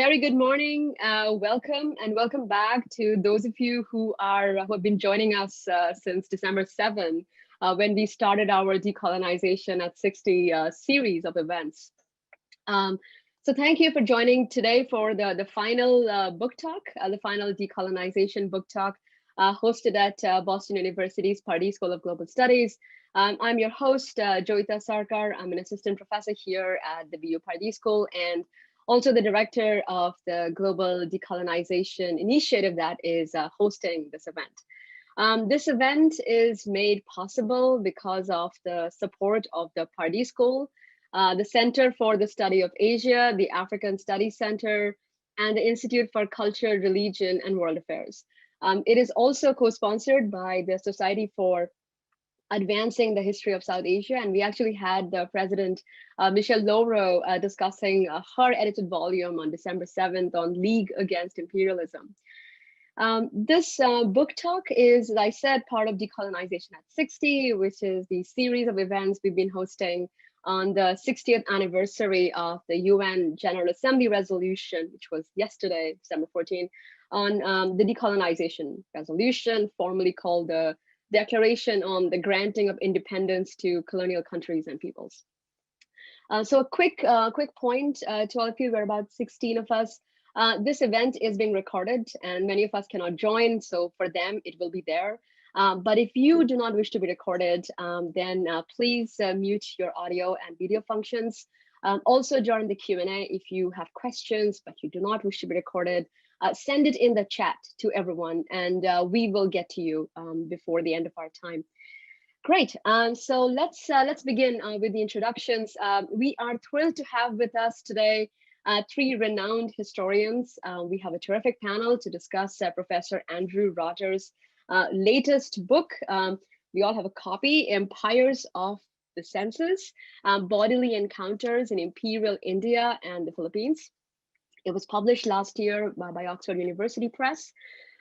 Very good morning. Welcome and welcome back to those of you who have been joining us since December 7, when we started our Decolonization at 60 series of events. So thank you for joining today for the final book talk, the final decolonization book talk hosted at Boston University's Pardee School of Global Studies. I'm your host, Joyita Sarkar. I'm an assistant professor here at the BU Pardee School and also the director of the Global Decolonization Initiative that is hosting this event. This event is made possible because of the support of the Pardee School, the Center for the Study of Asia, the African Studies Center, and the Institute for Culture, Religion, and World Affairs. It is also co-sponsored by the Society for Advancing the History of South Asia. And we actually had the president, Michelle Lowrow, discussing her edited volume on December 7th on League Against Imperialism. This book talk is, as I said, part of Decolonization at 60, which is the series of events we've been hosting on the 60th anniversary of the UN General Assembly resolution, which was yesterday, December 14, on the Decolonization Resolution, formerly called the Declaration on the Granting of Independence to Colonial Countries and Peoples. So a quick point to all of you, we're about 16 of us. This event is being recorded and many of us cannot join, so for them it will be there. But if you do not wish to be recorded, then please mute your audio and video functions. Also during the Q&A, if you have questions but you do not wish to be recorded, send it in the chat to everyone and we will get to you before the end of our time. Great, so let's begin with the introductions. We are thrilled to have with us today three renowned historians. We have a terrific panel to discuss Professor Andrew Rotter's latest book. We all have a copy, Empires of the Senses, Bodily Encounters in Imperial India and the Philippines. It was published last year by Oxford University Press.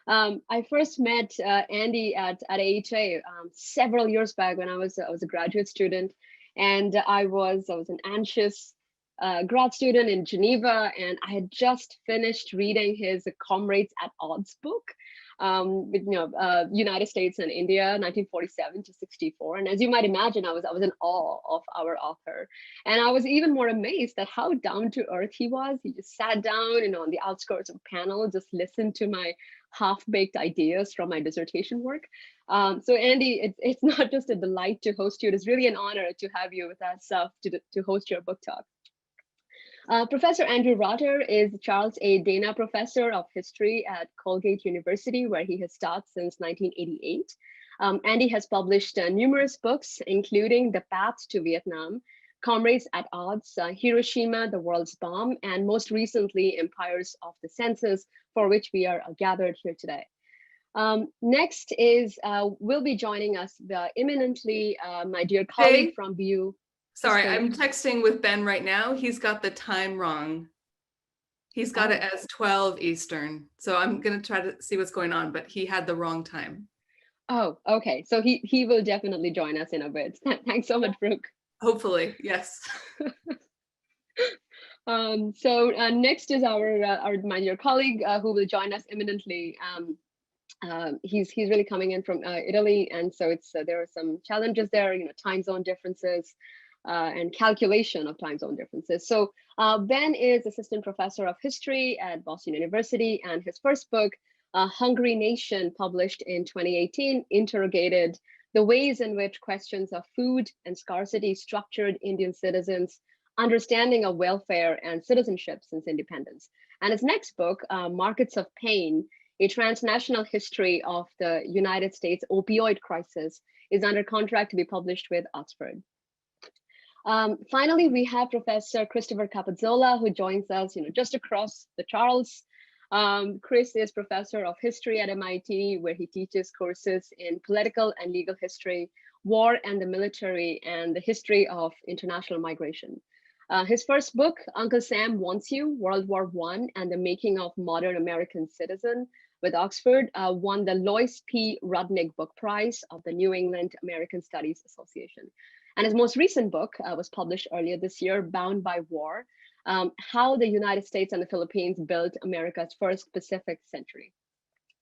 I first met Andy at AHA several years back when I was a graduate student, and I was an anxious grad student in Geneva, and I had just finished reading his Comrades at Odds book, with United States and India, 1947 to 64. And as you might imagine, I was in awe of our author, and I was even more amazed at how down to earth he was. He just sat down, on the outskirts of a panel, just listened to my half-baked ideas from my dissertation work. So Andy, it's not just a delight to host you; it is really an honor to have you with us to host your book talk. Professor Andrew Rotter is Charles A. Dana Professor of History at Colgate University, where he has taught since 1988. Andy has published numerous books, including The Path to Vietnam, Comrades at Odds, Hiroshima, the World's Bomb, and most recently, Empires of the Senses, for which we are gathered here today. Next will be joining us imminently my dear colleague from BU. Sorry, I'm texting with Ben right now. He's got the time wrong. He's got it as 12 Eastern. So I'm going to try to see what's going on, but he had the wrong time. Oh, okay. So he will definitely join us in a bit. Thanks so much, Brooke. Hopefully, yes. So next is my dear colleague who will join us imminently. He's really coming in from Italy, and so there are some challenges there, time zone differences. And calculation of time zone differences. So Ben is assistant professor of history at Boston University, and his first book, Hungry Nation, published in 2018, interrogated the ways in which questions of food and scarcity structured Indian citizens' understanding of welfare and citizenship since independence. And his next book, Markets of Pain, a transnational history of the United States opioid crisis, is under contract to be published with Oxford. Finally, we have Professor Christopher Capozzola, who joins us, just across the Charles. Chris is professor of history at MIT, where he teaches courses in political and legal history, war and the military, and the history of international migration. His first book, Uncle Sam Wants You, World War I and the Making of Modern American Citizen, with Oxford, won the Lois P. Rudnick Book Prize of the New England American Studies Association. And his most recent book was published earlier this year, Bound by War, how the United States and the Philippines built America's first Pacific century.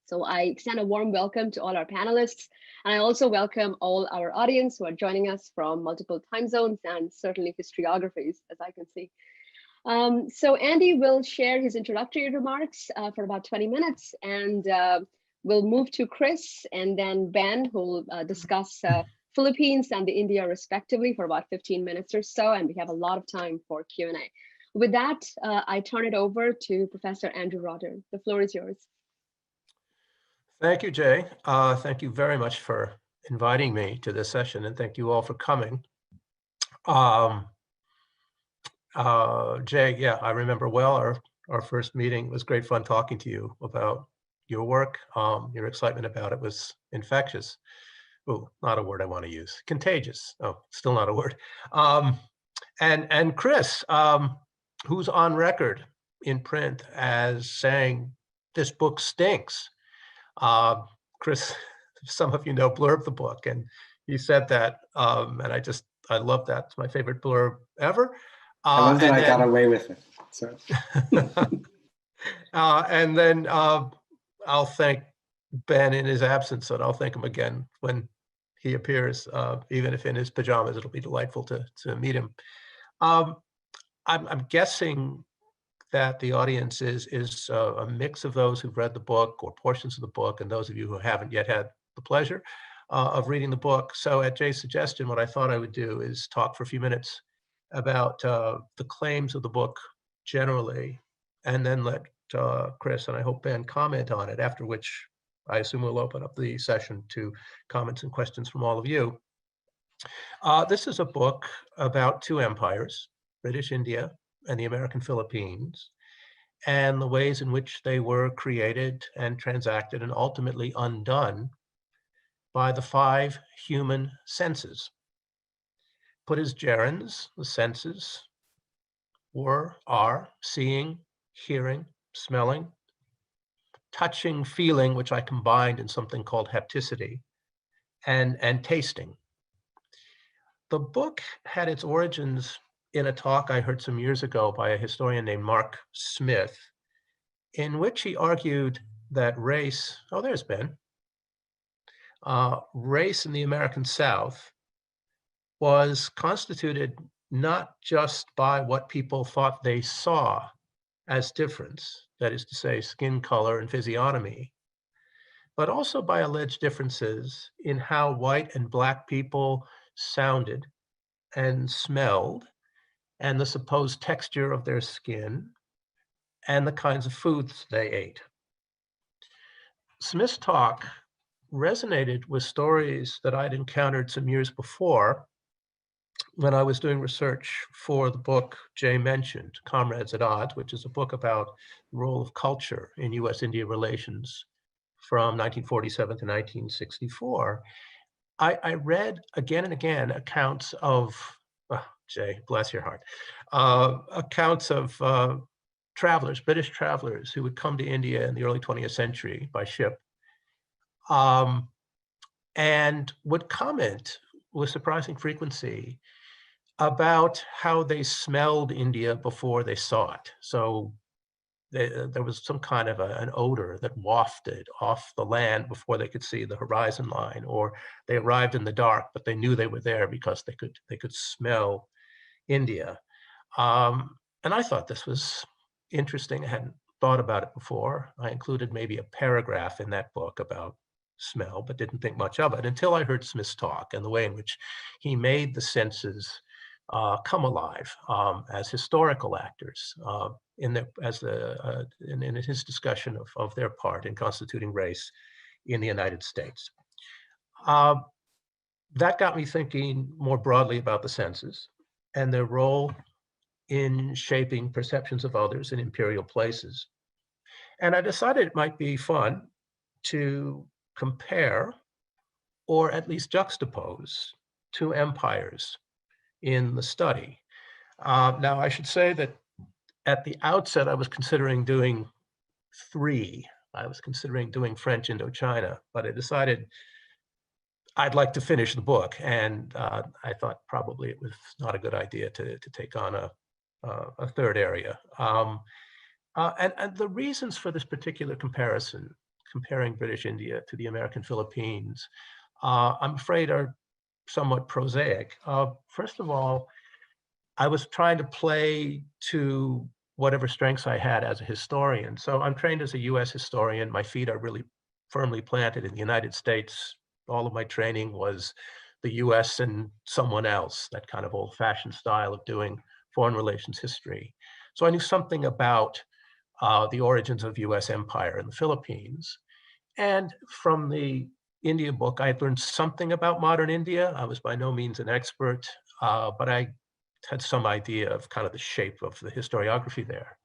So I extend a warm welcome to all our panelists, and I also welcome all our audience who are joining us from multiple time zones and certainly historiographies, as I can see. So Andy will share his introductory remarks for about 20 minutes, and we'll move to Chris and then Ben, who will discuss Philippines and India respectively for about 15 minutes or so, and we have a lot of time for Q&A. With that, I turn it over to Professor Andrew Rotter. The floor is yours. Thank you, Jay. Thank you very much for inviting me to this session, and thank you all for coming. Jay, yeah, I remember well our first meeting. It was great fun talking to you about your work. Your excitement about it was infectious. Oh, not a word I want to use. Contagious. Oh, still not a word. And Chris, who's on record in print as saying this book stinks. Chris, some of you know, blurbed the book, and he said that, and I love that. It's my favorite blurb ever. I love that I got away with it. So. And then I'll thank Ben in his absence, and I'll thank him again when he appears, even if in his pajamas. It'll be delightful to meet him. I'm guessing that the audience is a mix of those who've read the book or portions of the book, and those of you who haven't yet had the pleasure of reading the book. So at Jay's suggestion, what I thought I would do is talk for a few minutes about the claims of the book generally, and then let Chris and I hope Ben comment on it, after which I assume we'll open up the session to comments and questions from all of you. This is a book about two empires, British India and the American Philippines, and the ways in which they were created and transacted and ultimately undone by the 5 human senses. Put as gerunds, the senses are seeing, hearing, smelling, touching, feeling, which I combined in something called hapticity, and tasting. The book had its origins in a talk I heard some years ago by a historian named Mark Smith, in which he argued that race, oh, there's Ben, race in the American South was constituted not just by what people thought they saw as difference, that is to say, skin color and physiognomy, but also by alleged differences in how white and black people sounded and smelled, and the supposed texture of their skin, and the kinds of foods they ate. Smith's talk resonated with stories that I'd encountered some years before when I was doing research for the book Jay mentioned, Comrades at Odds, which is a book about the role of culture in US-India relations from 1947 to 1964. I read again and again accounts of, Jay, bless your heart, accounts of travelers, British travelers who would come to India in the early 20th century by ship, and would comment with surprising frequency about how they smelled India before they saw it. So there was some kind of an odor that wafted off the land before they could see the horizon line, or they arrived in the dark, but they knew they were there because they could smell India. And I thought this was interesting. I hadn't thought about it before. I included maybe a paragraph in that book about smell, but didn't think much of it until I heard Smith's talk and the way in which he made the senses come alive as historical actors in his discussion of their part in constituting race in the United States. That got me thinking more broadly about the senses and their role in shaping perceptions of others in imperial places. And I decided it might be fun to compare, or at least juxtapose, 2 empires in the study. Now, I should say that at the outset, I was considering doing 3. I was considering doing French Indochina, but I decided I'd like to finish the book, and I thought probably it was not a good idea to take on a a third area. And the reasons for this particular comparison, comparing British India to the American Philippines, I'm afraid are somewhat prosaic. First of all, I was trying to play to whatever strengths I had as a historian. So I'm trained as a US historian. My feet are really firmly planted in the United States. All of my training was the US and someone else, that kind of old-fashioned style of doing foreign relations history. So I knew something about the origins of US empire in the Philippines. And from the India book, I had learned something about modern India. I was by no means an expert, but I had some idea of kind of the shape of the historiography there.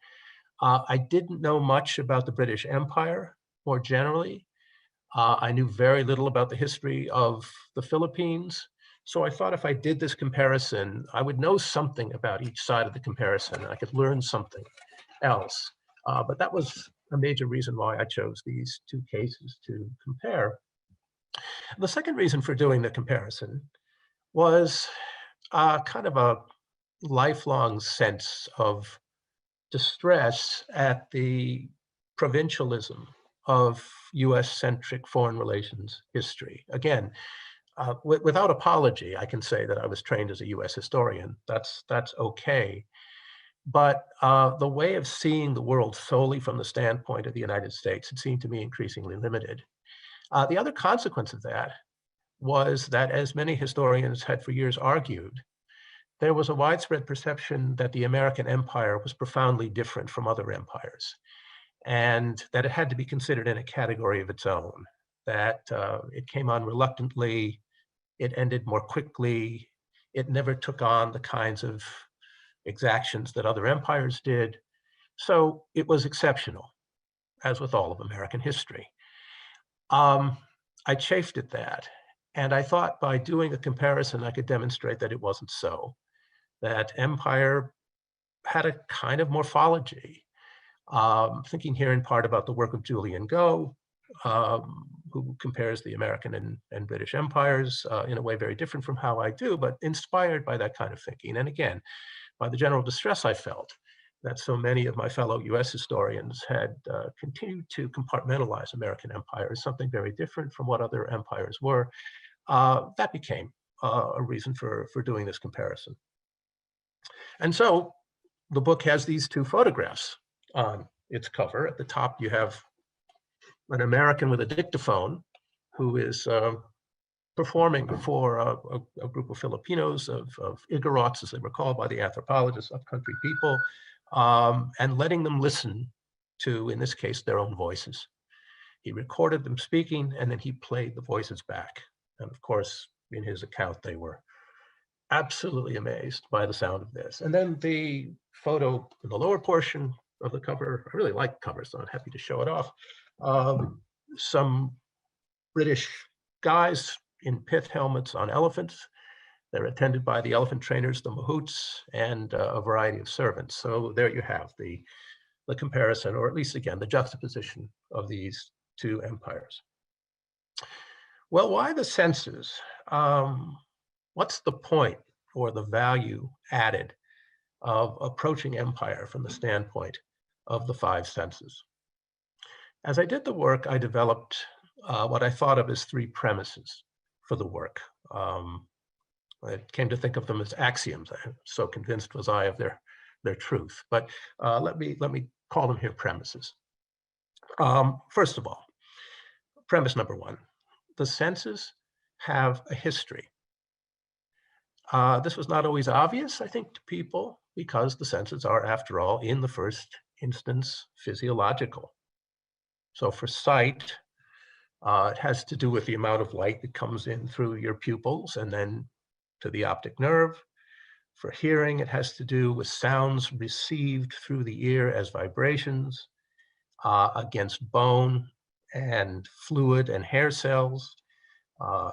I didn't know much about the British Empire more generally. I knew very little about the history of the Philippines. So I thought if I did this comparison, I would know something about each side of the comparison. I could learn something else. But that was a major reason why I chose these two cases to compare. The second reason for doing the comparison was kind of a lifelong sense of distress at the provincialism of US-centric foreign relations history. Again, without apology, I can say that I was trained as a US historian. That's okay. But the way of seeing the world solely from the standpoint of the United States, it seemed to me increasingly limited. The other consequence of that was that, as many historians had for years argued, there was a widespread perception that the American empire was profoundly different from other empires, and that it had to be considered in a category of its own, that it came on reluctantly, it ended more quickly, it never took on the kinds of exactions that other empires did. So it was exceptional, as with all of American history. I chafed at that. And I thought by doing a comparison, I could demonstrate that it wasn't so, that empire had a kind of morphology. Thinking here in part about the work of Julian Go, who compares the American and British empires in a way very different from how I do, but inspired by that kind of thinking. And again, by the general distress I felt that so many of my fellow US historians had continued to compartmentalize American empire as something very different from what other empires were. That became a reason for doing this comparison. And so the book has these two photographs on its cover. At the top, you have an American with a dictaphone who is performing before a group of Filipinos, of Igorots, as they were called by the anthropologists, upcountry people, and letting them listen to, in this case, their own voices. He recorded them speaking, and then he played the voices back. And of course, in his account, they were absolutely amazed by the sound of this. And then the photo in the lower portion of the cover, I really like covers, so I'm happy to show it off. Some British guys in pith helmets on elephants. They're attended by the elephant trainers, the mahouts, and a variety of servants. So there you have the comparison, or at least again, the juxtaposition of these two empires. Well, why the senses? What's the point or the value added of approaching empire from the standpoint of the five senses? As I did the work, I developed what I thought of as three premises for the work. I came to think of them as axioms. So convinced was I of their truth. But let me call them here premises. First of all, premise number one, the senses have a history. This was not always obvious, I think, to people, because the senses are, after all, in the first instance, physiological. So for sight, it has to do with the amount of light that comes in through your pupils and then to the optic nerve. For hearing, it has to do with sounds received through the ear as vibrations against bone and fluid and hair cells.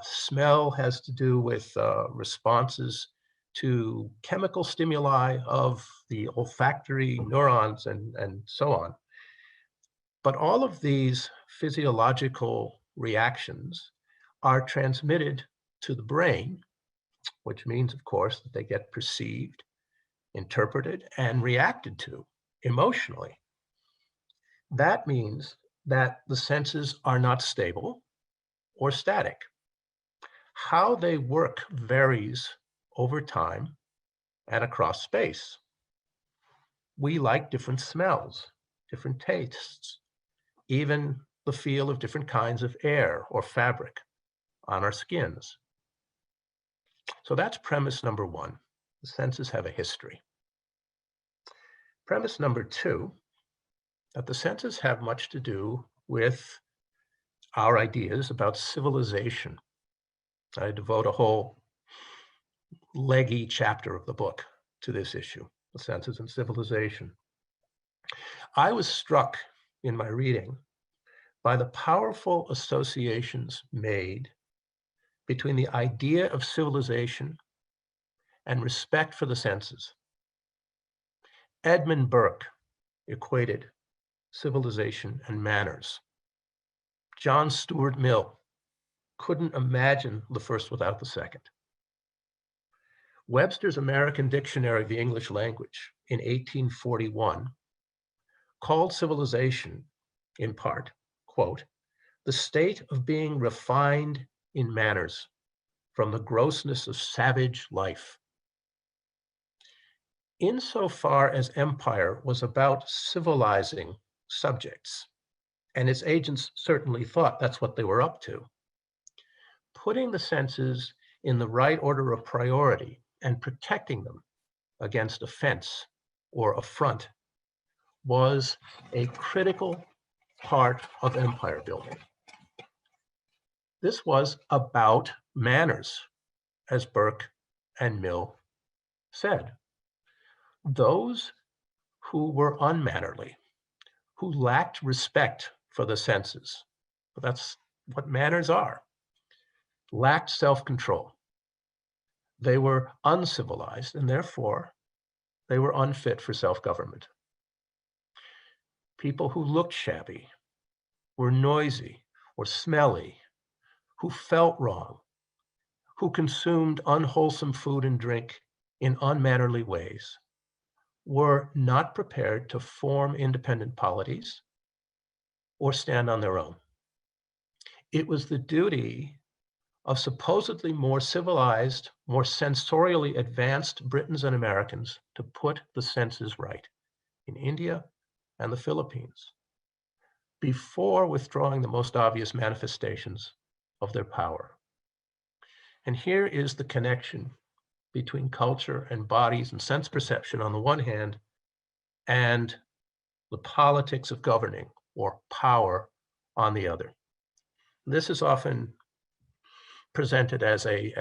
Smell has to do with responses to chemical stimuli of the olfactory neurons and so on. But all of these physiological reactions are transmitted to the brain, which means, of course, that they get perceived interpreted, and reacted to emotionally. That means that the senses are not stable or static. How they work varies over time and across space. We like different smells, different tastes, even the feel of different kinds of air or fabric on our skins. So that's premise number one. The senses have a history. Premise number two, that the senses have much to do with our ideas about civilization. I devote a whole leggy chapter of the book to this issue, the senses and civilization. I was struck in my reading by the powerful associations made between the idea of civilization and respect for the senses. Edmund Burke equated civilization and manners. John Stuart Mill couldn't imagine the first without the second. Webster's American Dictionary of the English Language in 1841 called civilization, in part, quote, the state of being refined in manners from the grossness of savage life. Insofar as empire was about civilizing subjects, and its agents certainly thought that's what they were up to, putting the senses in the right order of priority and protecting them against offense or affront was a critical part of empire building. This was about manners, as Burke and Mill said. Those who were unmannerly, who lacked respect for the senses, that's what manners are, lacked self-control. They were uncivilized, and therefore they were unfit for self-government. People who looked shabby, were noisy or smelly, who felt wrong, who consumed unwholesome food and drink in unmannerly ways, were not prepared to form independent polities or stand on their own. It was the duty of supposedly more civilized, more sensorially advanced Britons and Americans to put the senses right in India and the Philippines before withdrawing the most obvious manifestations of their power. And here is the connection between culture and bodies and sense perception on the one hand, and the politics of governing or power on the other. This is often presented as a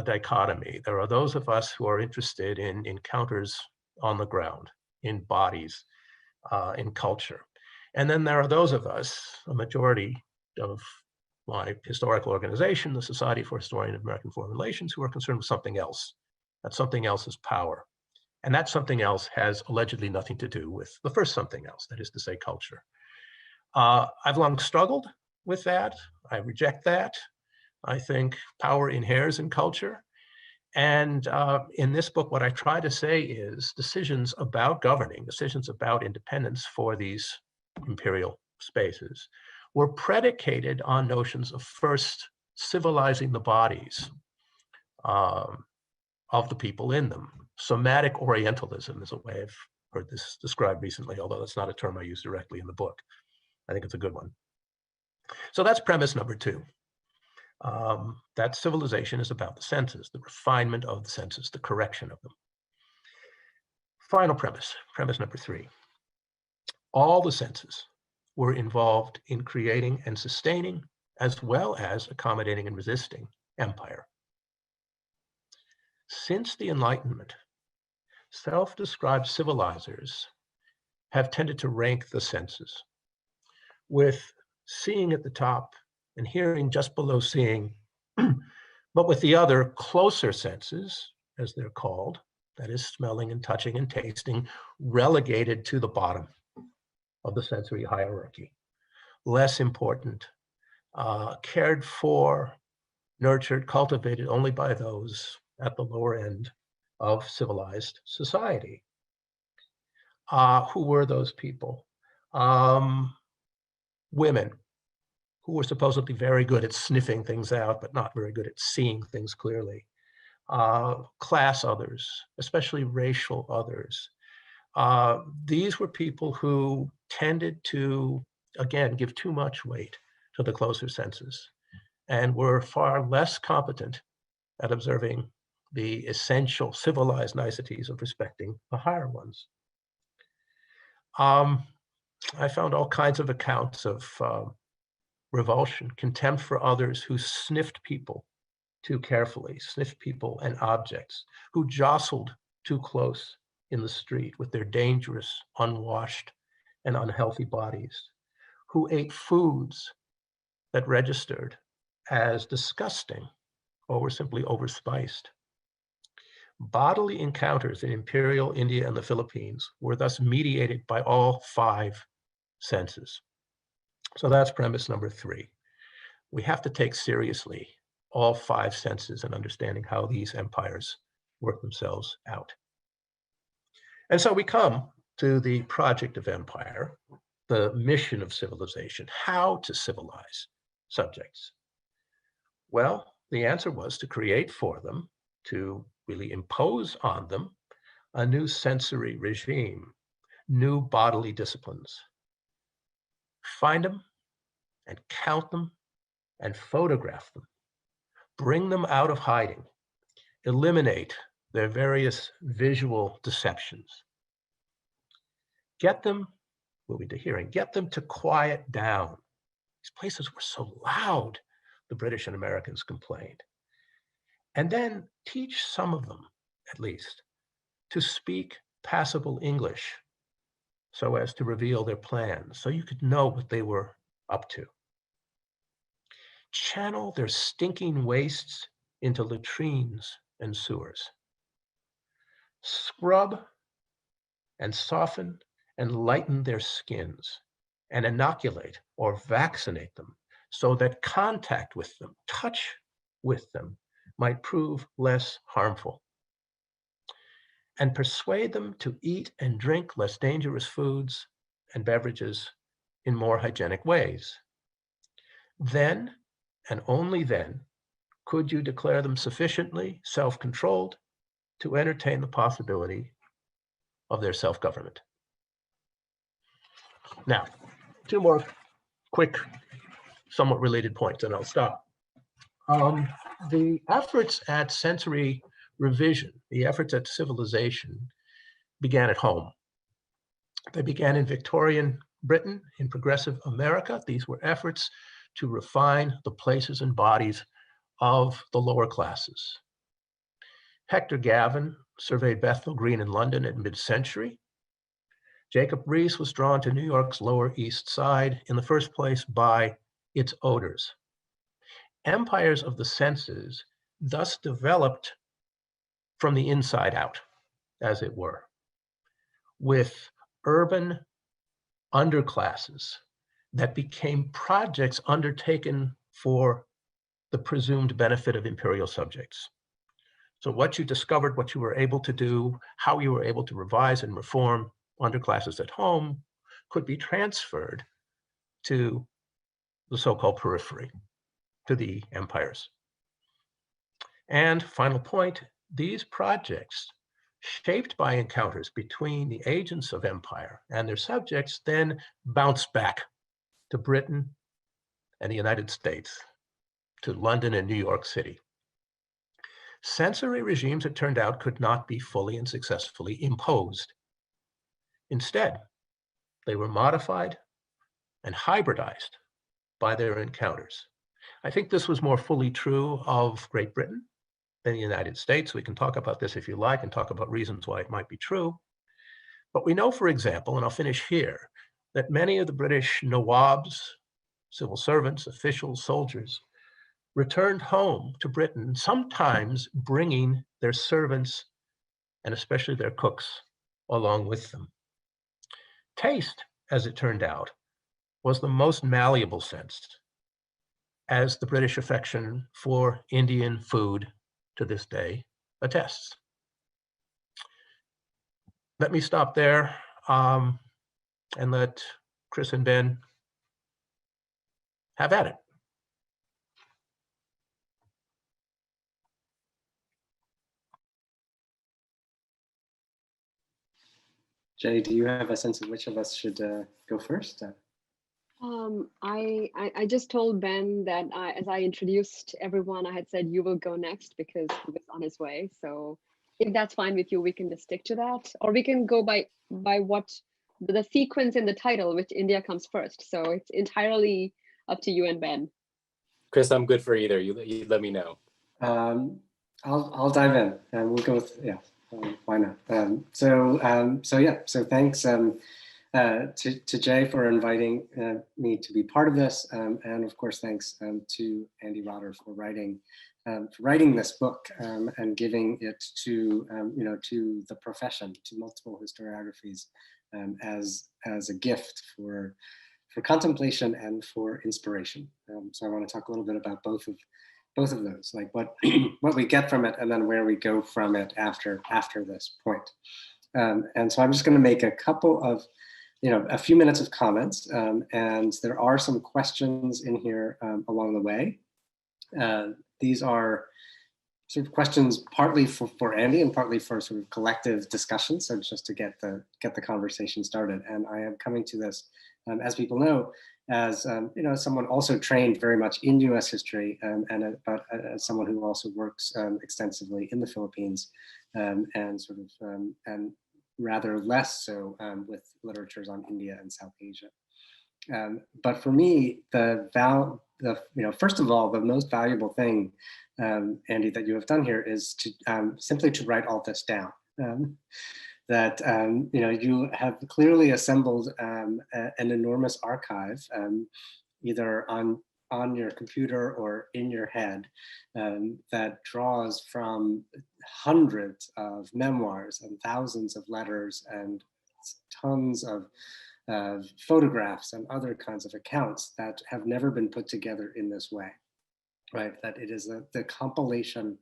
dichotomy. There are those of us who are interested in encounters on the ground, in bodies, in culture. And then there are those of us, a majority of my historical organization, the Society for Historians of American Foreign Relations, who are concerned with something else. That something else is power. And that something else has allegedly nothing to do with the first something else, that is to say, culture. I've long struggled with that. I reject that. I think power inheres in culture. And in this book, what I try to say is decisions about governing, decisions about independence for these imperial spaces were predicated on notions of first civilizing the bodies of the people in them. Somatic Orientalism is a way I've heard this described recently, although that's not a term I use directly in the book. I think it's a good one. So that's premise number two. That civilization is about the senses, the refinement of the senses, the correction of them. Final premise, premise number three. All the senses were involved in creating and sustaining, as well as accommodating and resisting empire. Since the Enlightenment, self-described civilizers have tended to rank the senses, with seeing at the top and hearing just below seeing, but with the other closer senses, as they're called, that is smelling and touching and tasting, relegated to the bottom of the sensory hierarchy. Less important, cared for, nurtured, cultivated only by those at the lower end of civilized society. Who were those people? Women who were supposedly very good at sniffing things out, but not very good at seeing things clearly. Class others, especially racial others. These were people who tended to, again, give too much weight to the closer senses and were far less competent at observing the essential civilized niceties of respecting the higher ones. I found all kinds of accounts of revulsion, contempt for others who sniffed people too carefully, sniffed people and objects, who jostled too close in the street with their dangerous, unwashed, and unhealthy bodies, who ate foods that registered as disgusting or were simply overspiced. Bodily encounters in imperial India and the Philippines were thus mediated by all 5 senses. So that's premise number 3. We have to take seriously all 5 senses in understanding how these empires work themselves out. And so we come to the project of empire, the mission of civilization, how to civilize subjects. Well, the answer was to create for them, to really impose on them, a new sensory regime, new bodily disciplines. Find them and count them and photograph them. Bring them out of hiding. Eliminate their various visual deceptions. Get them, moving to hearing, get them to quiet down. These places were so loud, the British and Americans complained. And then teach some of them, at least, to speak passable English so as to reveal their plans, so you could know what they were up to. Channel their stinking wastes into latrines and sewers. Scrub and soften and lighten their skins and inoculate or vaccinate them so that contact with them, touch with them, might prove less harmful. And persuade them to eat and drink less dangerous foods and beverages in more hygienic ways. Then, and only then, could you declare them sufficiently self-controlled to entertain the possibility of their self-government. Now, 2 more quick, somewhat related points, and I'll stop. The efforts at sensory revision, the efforts at civilization, began at home. They began in Victorian Britain, in progressive America. These were efforts to refine the places and bodies of the lower classes. Hector Gavin surveyed Bethnal Green in London at mid-century. Jacob Riis was drawn to New York's Lower East Side in the first place by its odors. Empires of the senses thus developed from the inside out, as it were, with urban underclasses that became projects undertaken for the presumed benefit of imperial subjects. So what you discovered, what you were able to do, how you were able to revise and reform underclasses at home could be transferred to the so-called periphery, to the empires. And final point, these projects, shaped by encounters between the agents of empire and their subjects, then bounce back to Britain and the United States, to London and New York City. Sensory regimes, it turned out, could not be fully and successfully imposed. Instead, they were modified and hybridized by their encounters. I think this was more fully true of Great Britain than the United States. We can talk about this if you like and talk about reasons why it might be true. But we know, for example, and I'll finish here, that many of the British Nawabs, civil servants, officials, soldiers, returned home to Britain, sometimes bringing their servants and especially their cooks along with them. Taste, as it turned out, was the most malleable sense, as the British affection for Indian food to this day attests. Let me stop there. and let Chris and Ben have at it. Jay, do you have a sense of which of us should go first? I just told Ben that as I introduced everyone, I had said you will go next because he was on his way. So if that's fine with you, we can just stick to that, or we can go by what the sequence in the title, which India comes first. So it's entirely up to you and Ben. Chris, I'm good for either. You let me know. I'll dive in, and we'll go with why not? So thanks to Jay for inviting me to be part of this, and of course thanks to Andy Rotter for writing this book and giving it to to the profession, to multiple historiographies, as a gift for contemplation and for inspiration. So I want to talk a little bit about both of those, like what we get from it and then where we go from it after this point. And so I'm just going to make a couple of, a few minutes of comments, and there are some questions in here along the way. These are sort of questions partly for Andy and partly for sort of collective discussion, so just to get the conversation started. And I am coming to this, as people know, as someone also trained very much in U.S. history, but as someone who also works extensively in the Philippines, and sort of and rather less so with literatures on India and South Asia. But for me, first of all, the most valuable thing, Andy, that you have done here is to simply to write all this down. That you have clearly assembled an enormous archive, either on your computer or in your head, that draws from hundreds of memoirs and thousands of letters and tons of photographs and other kinds of accounts that have never been put together in this way, right? That it is the compilation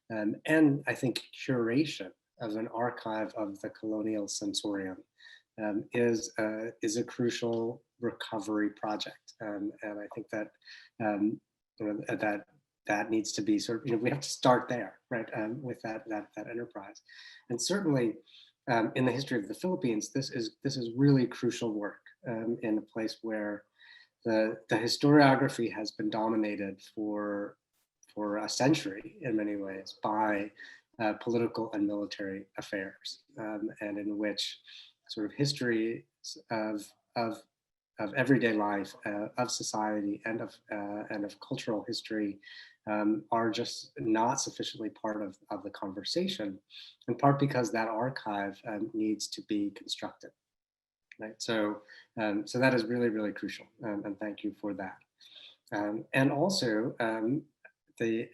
and I think curation of an archive of the colonial sensorium is a crucial recovery project, and I think that that needs to be sort of, we have to start there, right, with that enterprise. And certainly in the history of the Philippines, this is really crucial work in a place where the historiography has been dominated for a century in many ways by political and military affairs, and in which sort of history of everyday life, of society, and of cultural history are just not sufficiently part of the conversation, in part because that archive needs to be constructed, right? So that is really, really crucial, and thank you for that. And also,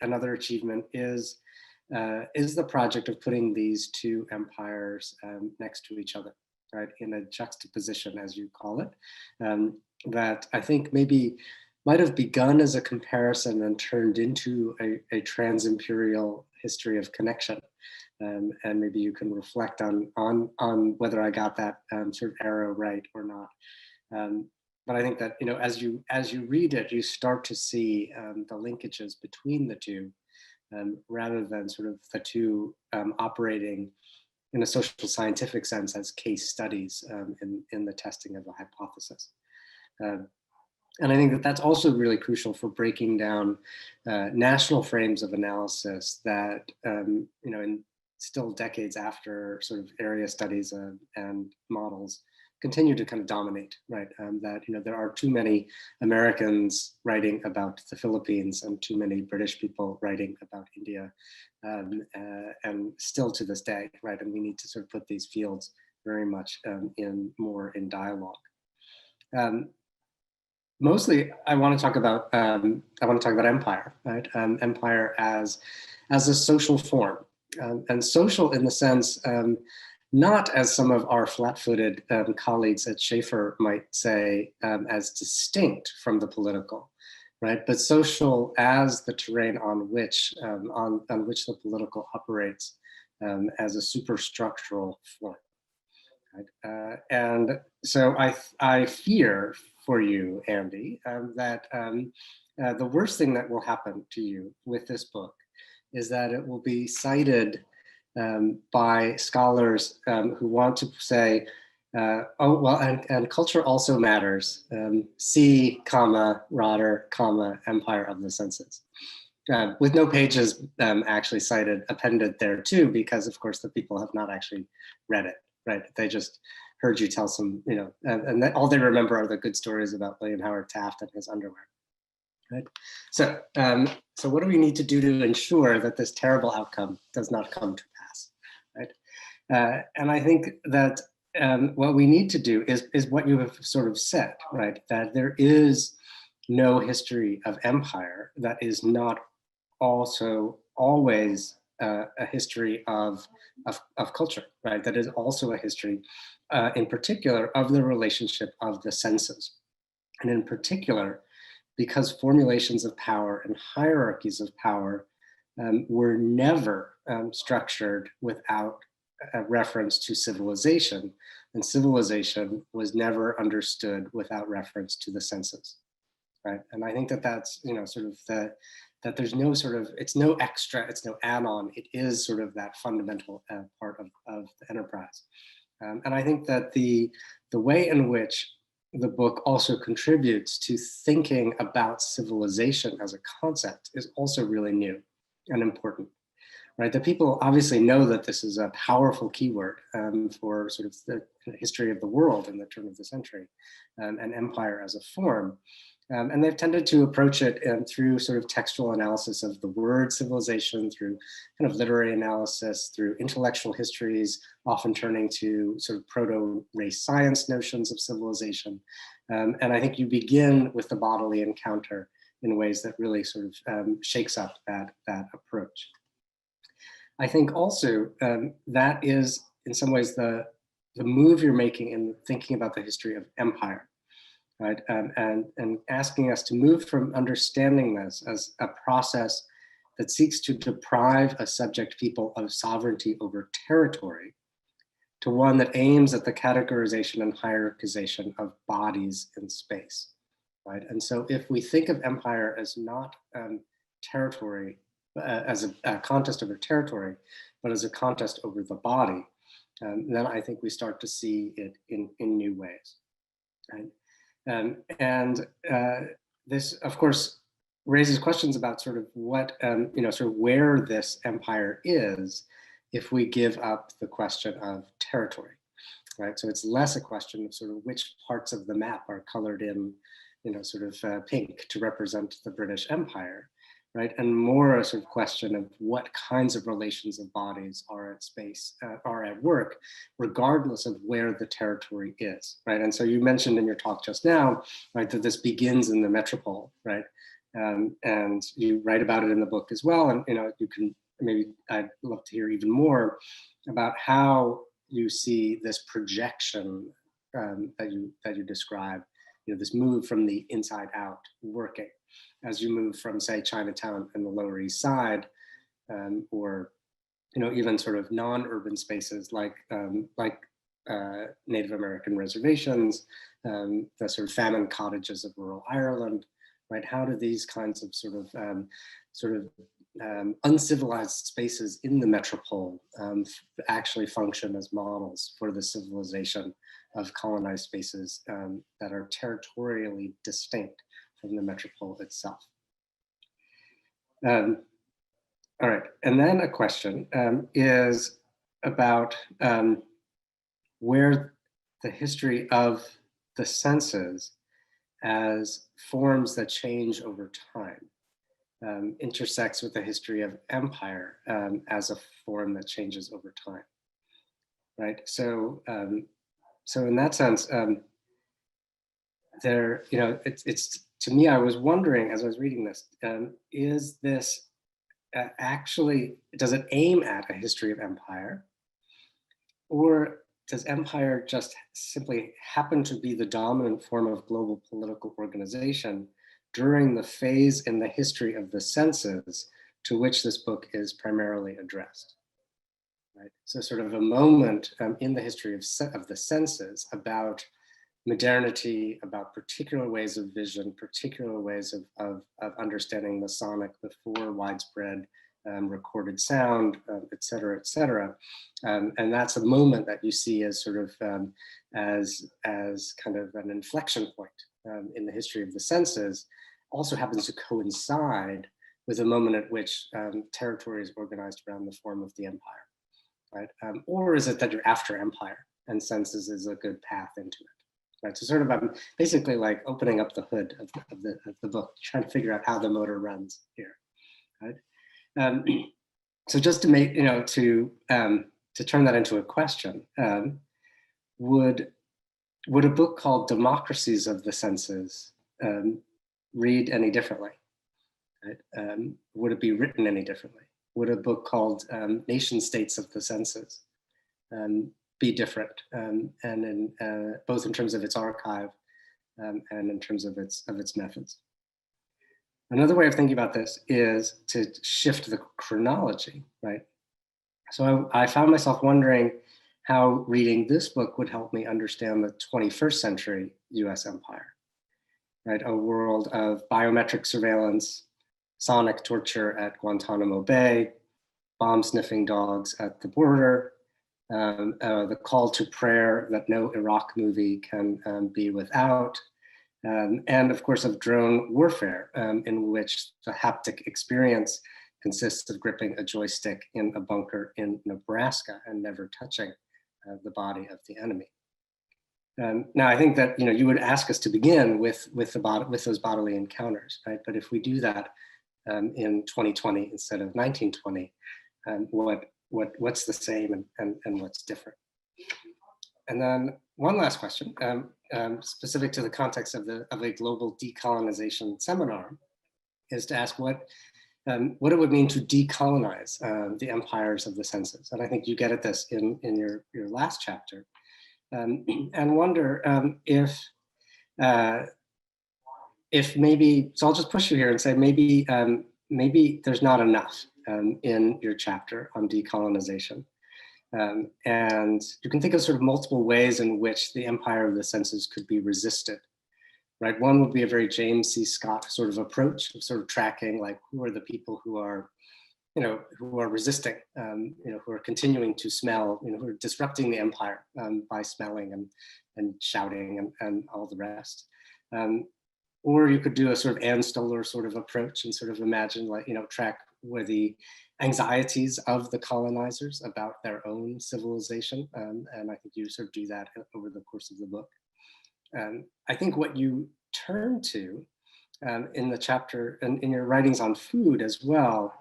another achievement is the project of putting these two empires next to each other, right, in a juxtaposition, as you call it, that I think maybe might have begun as a comparison and turned into a trans-imperial history of connection. And maybe you can reflect on whether I got that sort of arrow right or not. But I think that, as you read it, you start to see the linkages between the two, rather than sort of the two operating in a social scientific sense as case studies in the testing of a hypothesis. And I think that that's also really crucial for breaking down national frames of analysis that, in still decades after sort of area studies and models continue to kind of dominate, right? That, there are too many Americans writing about the Philippines and too many British people writing about India, and still to this day, right? And we need to sort of put these fields very much more in dialogue. Mostly, I want to talk about empire, right? Empire as a social form, and social in the sense, not as some of our flat-footed colleagues at Schaeffer might say, as distinct from the political, right? But social as the terrain on which the political operates, as a superstructural form. right? And so I fear for you, Andy, that the worst thing that will happen to you with this book is that it will be cited by scholars who want to say, oh, well, and culture also matters, see, comma, Rotter, comma, empire of the senses. With no pages actually cited, appended there too, because of course the people have not actually read it, right? They just heard you tell some, you know, and all they remember are the good stories about William Howard Taft and his underwear, right? So, so what do we need to do to ensure that this terrible outcome does not come to pass, right? And I think that what we need to do is what you have sort of said, right? That there is no history of empire that is not also always a history of culture, right? That is also a history, in particular, of the relationship of the senses. And in particular, because formulations of power and hierarchies of power were never structured without a reference to civilization, and civilization was never understood without reference to the senses, right? And I think that that's, you know, sort of that there's no sort of, it's no extra, it's no add-on, it is sort of that fundamental part of the enterprise. And I think that the way in which the book also contributes to thinking about civilization as a concept is also really new and important, right? The people obviously know that this is a powerful keyword for sort of the history of the world in the turn of the century, and empire as a form. And they've tended to approach it through sort of textual analysis of the word civilization, through kind of literary analysis, through intellectual histories, often turning to sort of proto-race science notions of civilization. And I think you begin with the bodily encounter in ways that really sort of shakes up that approach. I think also that is in some ways the move you're making in thinking about the history of empire. Right, and asking us to move from understanding this as a process that seeks to deprive a subject people of sovereignty over territory to one that aims at the categorization and hierarchization of bodies in space, right? And so if we think of empire as not territory, as a contest over territory, but as a contest over the body, then I think we start to see it in new ways, right? This, of course, raises questions about sort of what, you know, sort of where this empire is if we give up the question of territory, right? So it's less a question of sort of which parts of the map are colored in, you know, sort of pink to represent the British Empire, right? And more a sort of question of what kinds of relations of bodies are at space, are at work, regardless of where the territory is, right? And so you mentioned in your talk just now, right, that this begins in the metropole, right? And you write about it in the book as well. And, you know, you can, maybe I'd love to hear even more about how you see this projection that you describe, you know, this move from the inside out working as you move from, say, Chinatown and the Lower East Side, or, you know, even sort of non-urban spaces like Native American reservations, the sort of famine cottages of rural Ireland, right? How do these kinds of sort of uncivilized spaces in the metropole actually function as models for the civilization of colonized spaces that are territorially distinct from the metropole itself? All right, and then a question is about where the history of the senses as forms that change over time intersects with the history of empire as a form that changes over time, right? So, so in that sense, there, you know, it's to me, I was wondering as I was reading this, is this actually, does it aim at a history of empire, or does empire just simply happen to be the dominant form of global political organization during the phase in the history of the senses to which this book is primarily addressed? right? So sort of a moment in the history of the senses about modernity, about particular ways of vision, particular ways of understanding the sonic before widespread recorded sound, et cetera, et cetera. And that's a moment that you see as sort of as kind of an inflection point in the history of the senses. Also happens to coincide with a moment at which territory is organized around the form of the empire, right? Or is it that you're after empire and senses is a good path into it, right? So sort of basically like opening up the hood of the book, trying to figure out how the motor runs here, right? So just to make, to turn that into a question, would a book called Democracies of the Senses read any differently? Right? Would it be written any differently? Would a book called Nation States of the Senses be different, and both in terms of its archive and in terms of its methods? Another way of thinking about this is to shift the chronology, right? So I found myself wondering how reading this book would help me understand the 21st century US empire, right? A world of biometric surveillance, sonic torture at Guantanamo Bay, bomb sniffing dogs at the border, the call to prayer that no Iraq movie can be without, and of course of drone warfare, in which the haptic experience consists of gripping a joystick in a bunker in Nebraska and never touching the body of the enemy. Now, I think that you would ask us to begin with those bodily encounters, right? But if we do that in 2020 instead of 1920, what's the same and what's different? And then one last question, specific to the context of a global decolonization seminar, is to ask what it would mean to decolonize the empires of the senses. And I think you get at this in your last chapter, and wonder if maybe, so I'll just push you here and say maybe there's not enough in your chapter on decolonization. And you can think of sort of multiple ways in which the empire of the senses could be resisted, right? One would be a very James C. Scott sort of approach of sort of tracking, like, who are the people who are, who are resisting, who are continuing to smell, who are disrupting the empire by smelling and shouting and all the rest. Or you could do a sort of Ann Stoler sort of approach and sort of imagine, like, track where the anxieties of the colonizers about their own civilization. And I think you sort of do that over the course of the book. I think what you turn to in the chapter and in your writings on food as well,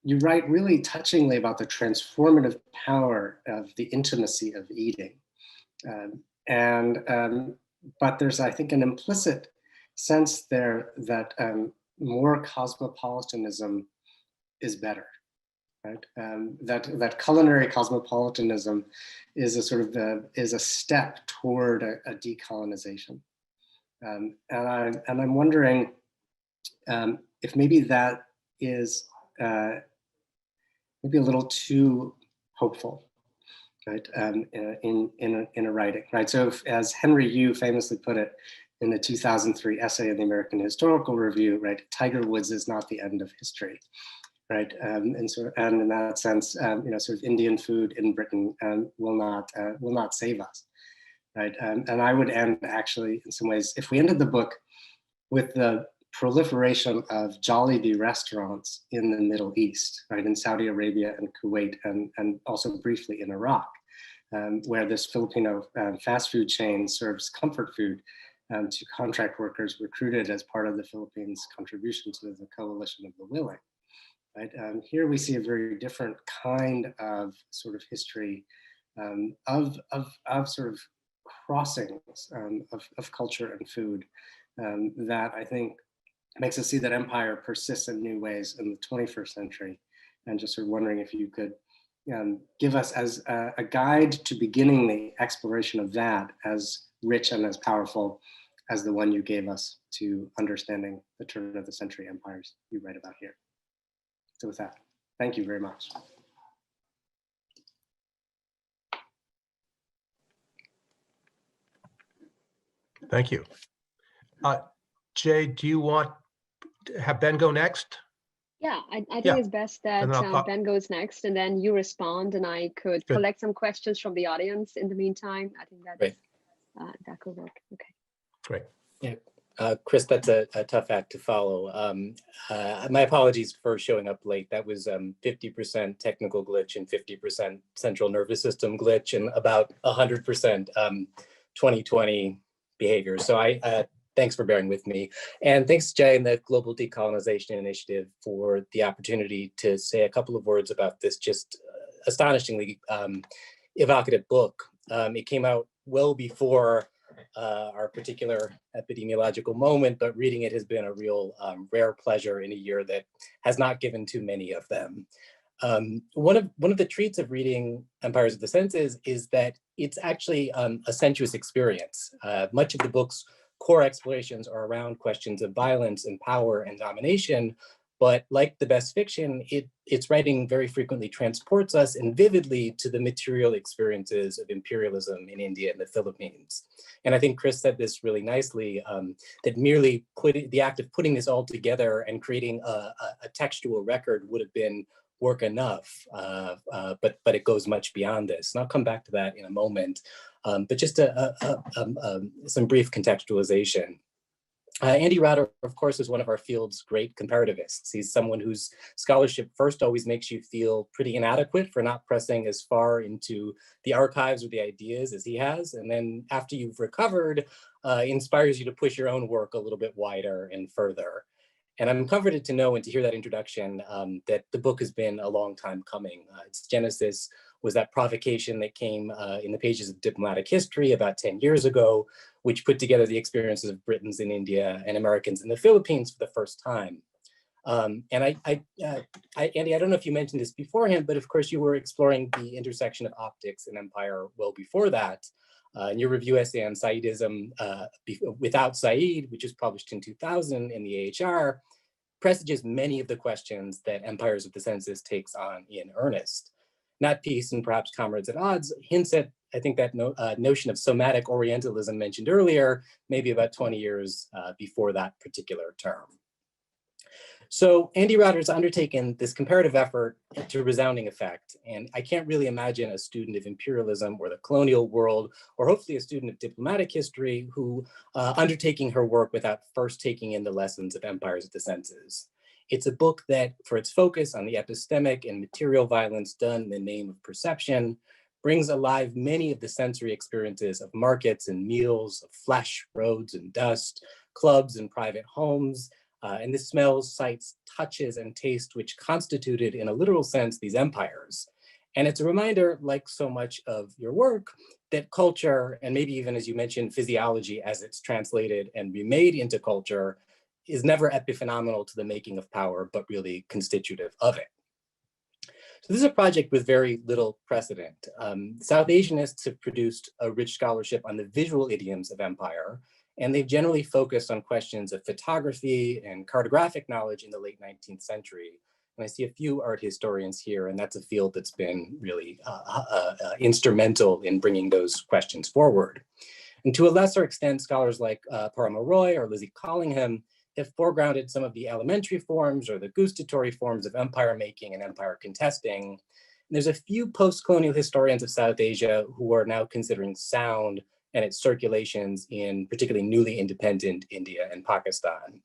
you write really touchingly about the transformative power of the intimacy of eating. But there's, I think, an implicit sense there that more cosmopolitanism is better, right? That culinary cosmopolitanism is a sort of is a step toward a decolonization, and I'm wondering if maybe that is maybe a little too hopeful, right? In a writing, right? So as Henry Yu famously put it in the 2003 essay in the American Historical Review, right? Tiger Woods is not the end of history, right? And in that sense, sort of Indian food in Britain will not save us, right? And I would end actually in some ways, if we ended the book with the proliferation of Jollibee restaurants in the Middle East, right? In Saudi Arabia and Kuwait, and also briefly in Iraq, where this Filipino fast food chain serves comfort food to contract workers recruited as part of the Philippines' contribution to the Coalition of the Willing. Right? Here we see a very different kind of sort of history of sort of crossings of culture and food that I think makes us see that empire persists in new ways in the 21st century. And just sort of wondering if you could give us as a guide to beginning the exploration of that as rich and as powerful as the one you gave us to understanding the turn of the century empires you write about here. So with that, thank you very much. Thank you. Jay, do you want to have Ben go next? Yeah, I think Yeah. it's best that And then I'll Ben goes next, and then you respond, and I could Good. collect some questions from the audience in the meantime. I think that's, Right. that could work. Okay. Great. Chris, that's a tough act to follow. My apologies for showing up late. That was 50% technical glitch and 50% central nervous system glitch and about 100% 2020 behavior. So thanks for bearing with me. And thanks, Jay, and the Global Decolonization Initiative for the opportunity to say a couple of words about this just astonishingly evocative book. It came out well before our particular epidemiological moment, but reading it has been a real rare pleasure in a year that has not given too many of them. One of the treats of reading Empires of the Senses is that it's actually a sensuous experience. Much of the book's core explorations are around questions of violence and power and domination, but like the best fiction, its writing very frequently transports us and vividly to the material experiences of imperialism in India and the Philippines. And I think Chris said this really nicely, that merely the act of putting this all together and creating a textual record would have been work enough, but it goes much beyond this. And I'll come back to that in a moment, but just some brief contextualization. Andy Rauter, of course, is one of our field's great comparativists. He's someone whose scholarship first always makes you feel pretty inadequate for not pressing as far into the archives or the ideas as he has. And then after you've recovered, inspires you to push your own work a little bit wider and further. And I'm comforted to know and to hear that introduction that the book has been a long time coming. Its genesis was that provocation that came in the pages of Diplomatic History about 10 years ago, which put together the experiences of Britons in India and Americans in the Philippines for the first time. And Andy, I don't know if you mentioned this beforehand, but of course you were exploring the intersection of optics and empire well before that. In your review essay on Saidism Without Said, which was published in 2000 in the AHR, presages many of the questions that Empires of the Senses takes on in earnest. That piece, and perhaps Comrades at Odds, hints at, I think, that notion of somatic Orientalism mentioned earlier, maybe about 20 years before that particular term. So Andy Rauter's undertaken this comparative effort to resounding effect, and I can't really imagine a student of imperialism or the colonial world, or hopefully a student of diplomatic history, who undertaking her work without first taking in the lessons of Empires of the Senses. It's a book that, for its focus on the epistemic and material violence done in the name of perception, brings alive many of the sensory experiences of markets and meals, of flesh, roads and dust, clubs and private homes, and the smells, sights, touches, and taste which constituted, in a literal sense, these empires. And it's a reminder, like so much of your work, that culture, and maybe even, as you mentioned, physiology as it's translated and remade into culture, is never epiphenomenal to the making of power, but really constitutive of it. So this is a project with very little precedent. South Asianists have produced a rich scholarship on the visual idioms of empire, and they've generally focused on questions of photography and cartographic knowledge in the late 19th century. And I see a few art historians here, and that's a field that's been really instrumental in bringing those questions forward. And to a lesser extent, scholars like Parama Roy or Lizzie Collingham have foregrounded some of the elementary forms or the gustatory forms of empire making and empire contesting. And there's a few post-colonial historians of South Asia who are now considering sound and its circulations in particularly newly independent India and Pakistan.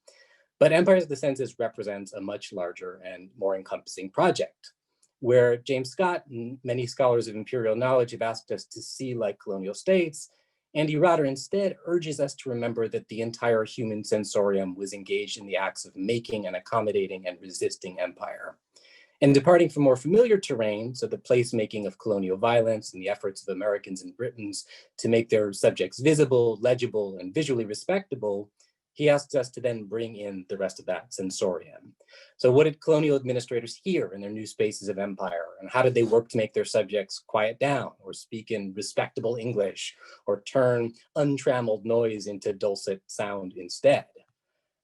But Empires of the Senses represents a much larger and more encompassing project, where James Scott and many scholars of imperial knowledge have asked us to see like colonial states. Andy Rauter instead urges us to remember that the entire human sensorium was engaged in the acts of making and accommodating and resisting empire. And departing from more familiar terrain, so the placemaking of colonial violence and the efforts of Americans and Britons to make their subjects visible, legible, and visually respectable, he asks us to then bring in the rest of that sensorium. So what did colonial administrators hear in their new spaces of empire? And how did they work to make their subjects quiet down or speak in respectable English or turn untrammeled noise into dulcet sound instead?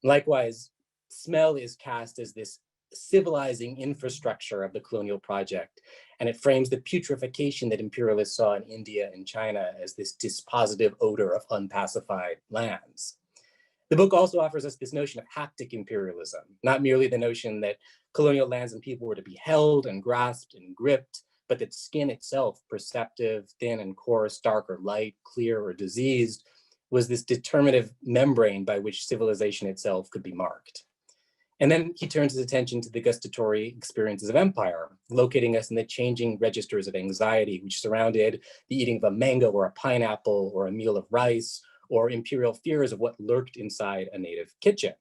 Likewise, smell is cast as this civilizing infrastructure of the colonial project, and it frames the putrefaction that imperialists saw in India and China as this dispositive odor of unpacified lands. The book also offers us this notion of haptic imperialism, not merely the notion that colonial lands and people were to be held and grasped and gripped, but that skin itself, perceptive, thin and coarse, dark or light, clear or diseased, was this determinative membrane by which civilization itself could be marked. And then he turns his attention to the gustatory experiences of empire, locating us in the changing registers of anxiety which surrounded the eating of a mango or a pineapple or a meal of rice, or imperial fears of what lurked inside a native kitchen.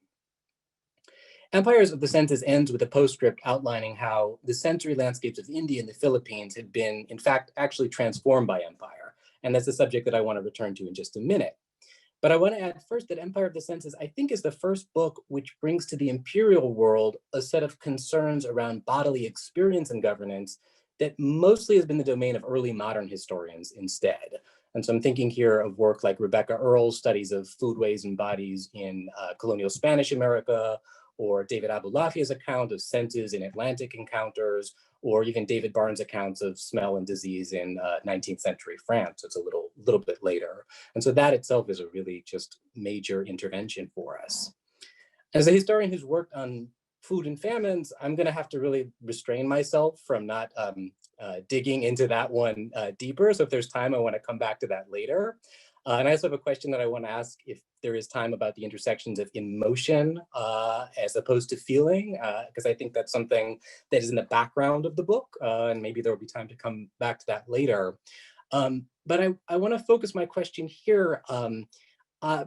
Empires of the Senses ends with a postscript outlining how the sensory landscapes of India and the Philippines had been, in fact, actually transformed by empire. And that's a subject that I want to return to in just a minute. But I want to add first that Empire of the Senses, I think, is the first book which brings to the imperial world a set of concerns around bodily experience and governance that mostly has been the domain of early modern historians instead. And so I'm thinking here of work like Rebecca Earle's studies of foodways and bodies in colonial Spanish America, or David Abulafia's account of senses in Atlantic encounters, or even David Barnes' accounts of smell and disease in 19th century France. It's a little bit later. And so that itself is a really just major intervention for us. As a historian who's worked on food and famines, I'm gonna have to really restrain myself from not digging into that one deeper. So if there's time, I wanna come back to that later. And I also have a question that I want to ask, if there is time, about the intersections of emotion as opposed to feeling, because I think that's something that is in the background of the book, and maybe there will be time to come back to that later. But I want to focus my question here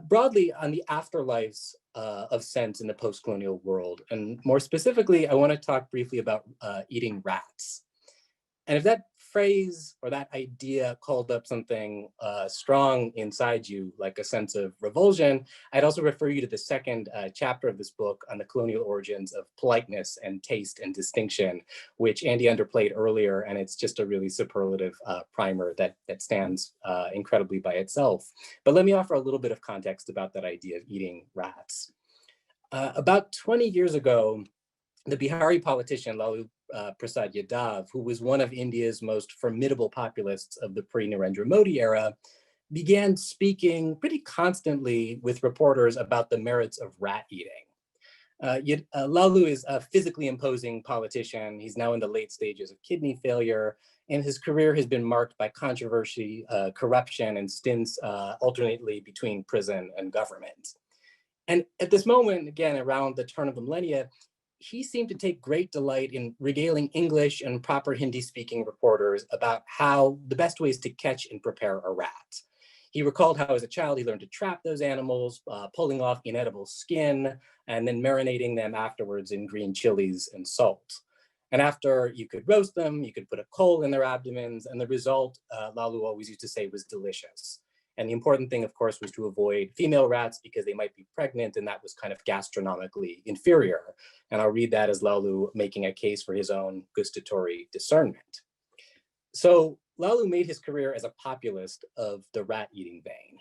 broadly on the afterlives of sense in the post-colonial world. And more specifically, I want to talk briefly about eating rats. And if that phrase or that idea called up something strong inside you, like a sense of revulsion, I'd also refer you to the second chapter of this book on the colonial origins of politeness and taste and distinction, which Andy underplayed earlier, and it's just a really superlative primer that stands incredibly by itself. But let me offer a little bit of context about that idea of eating rats. About 20 years ago, the Bihari politician Lalu Prasad Yadav, who was one of India's most formidable populists of the pre-Narendra Modi era, began speaking pretty constantly with reporters about the merits of rat eating. Lalu is a physically imposing politician. He's now in the late stages of kidney failure, and his career has been marked by controversy, corruption, and stints alternately between prison and government. And at this moment, again, around the turn of the millennia, he seemed to take great delight in regaling English and proper Hindi-speaking reporters about how the best ways to catch and prepare a rat. He recalled how as a child he learned to trap those animals, pulling off inedible skin, and then marinating them afterwards in green chilies and salt. And after you could roast them, you could put a coal in their abdomens, and the result, Lalu always used to say, was delicious. And the important thing, of course, was to avoid female rats because they might be pregnant, and that was kind of gastronomically inferior. And I'll read that as Lalu making a case for his own gustatory discernment. So Lalu made his career as a populist of the rat-eating vein.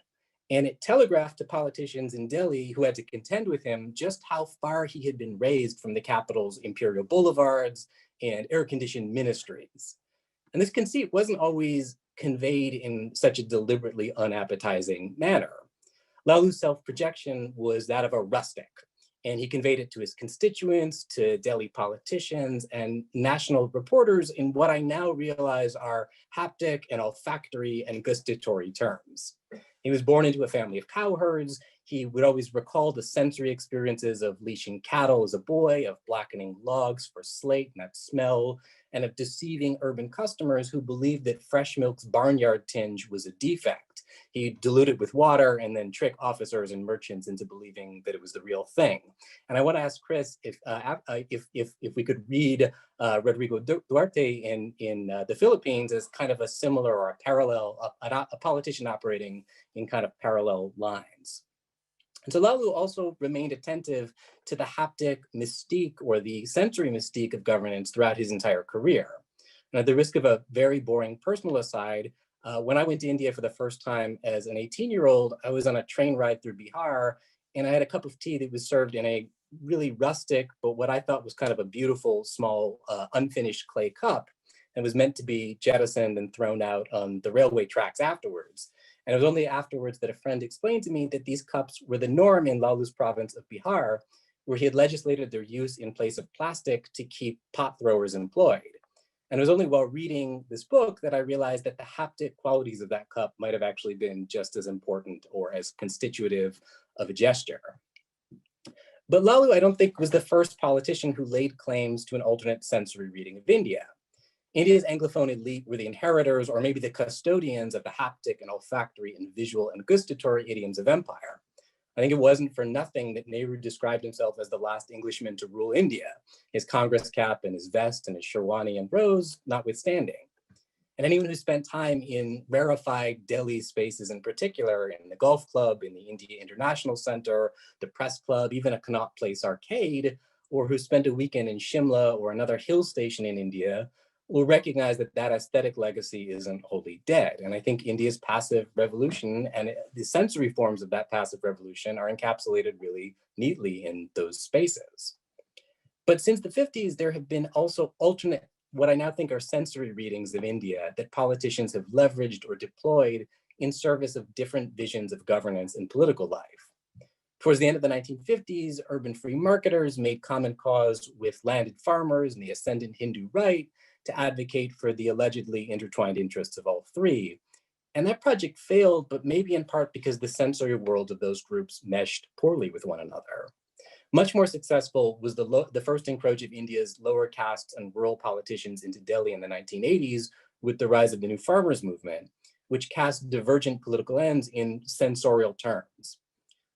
And it telegraphed to politicians in Delhi who had to contend with him just how far he had been raised from the capital's imperial boulevards and air-conditioned ministries. And this conceit wasn't always conveyed in such a deliberately unappetizing manner. Lalu's self-projection was that of a rustic, and he conveyed it to his constituents, to Delhi politicians, and national reporters in what I now realize are haptic and olfactory and gustatory terms. He was born into a family of cowherds. He would always recall the sensory experiences of leashing cattle as a boy, of blackening logs for slate and that smell, and of deceiving urban customers who believed that fresh milk's barnyard tinge was a defect. He'd dilute it with water and then trick officers and merchants into believing that it was the real thing. And I want to ask Chris if we could read Rodrigo Duarte in the Philippines as kind of a similar or a parallel, a politician operating in kind of parallel lines. And so Lalu also remained attentive to the haptic mystique or the sensory mystique of governance throughout his entire career. And at the risk of a very boring personal aside, when I went to India for the first time as an 18-year-old, I was on a train ride through Bihar, and I had a cup of tea that was served in a really rustic, but what I thought was kind of a beautiful, small, unfinished clay cup, and was meant to be jettisoned and thrown out on the railway tracks afterwards. And it was only afterwards that a friend explained to me that these cups were the norm in Lalu's province of Bihar, where he had legislated their use in place of plastic to keep pot throwers employed. And it was only while reading this book that I realized that the haptic qualities of that cup might have actually been just as important or as constitutive of a gesture. But Lalu, I don't think, was the first politician who laid claims to an alternate sensory reading of India. India's Anglophone elite were the inheritors, or maybe the custodians, of the haptic and olfactory and visual and gustatory idioms of empire. I think it wasn't for nothing that Nehru described himself as the last Englishman to rule India, his Congress cap and his vest and his Sherwani and rose notwithstanding. And anyone who spent time in rarefied Delhi spaces in particular, in the Golf Club, in the India International Center, the Press Club, even a Connaught Place arcade, or who spent a weekend in Shimla or another hill station in India, will recognize that that aesthetic legacy isn't wholly dead. And I think India's passive revolution and the sensory forms of that passive revolution are encapsulated really neatly in those spaces. But since the 50s, there have been also alternate, what I now think are sensory readings of India that politicians have leveraged or deployed in service of different visions of governance and political life. Towards the end of the 1950s, urban free marketers made common cause with landed farmers and the ascendant Hindu right to advocate for the allegedly intertwined interests of all three. And that project failed, but maybe in part because the sensory worlds of those groups meshed poorly with one another. Much more successful was the first encroach of India's lower castes and rural politicians into Delhi in the 1980s with the rise of the New Farmers Movement, which cast divergent political ends in sensorial terms.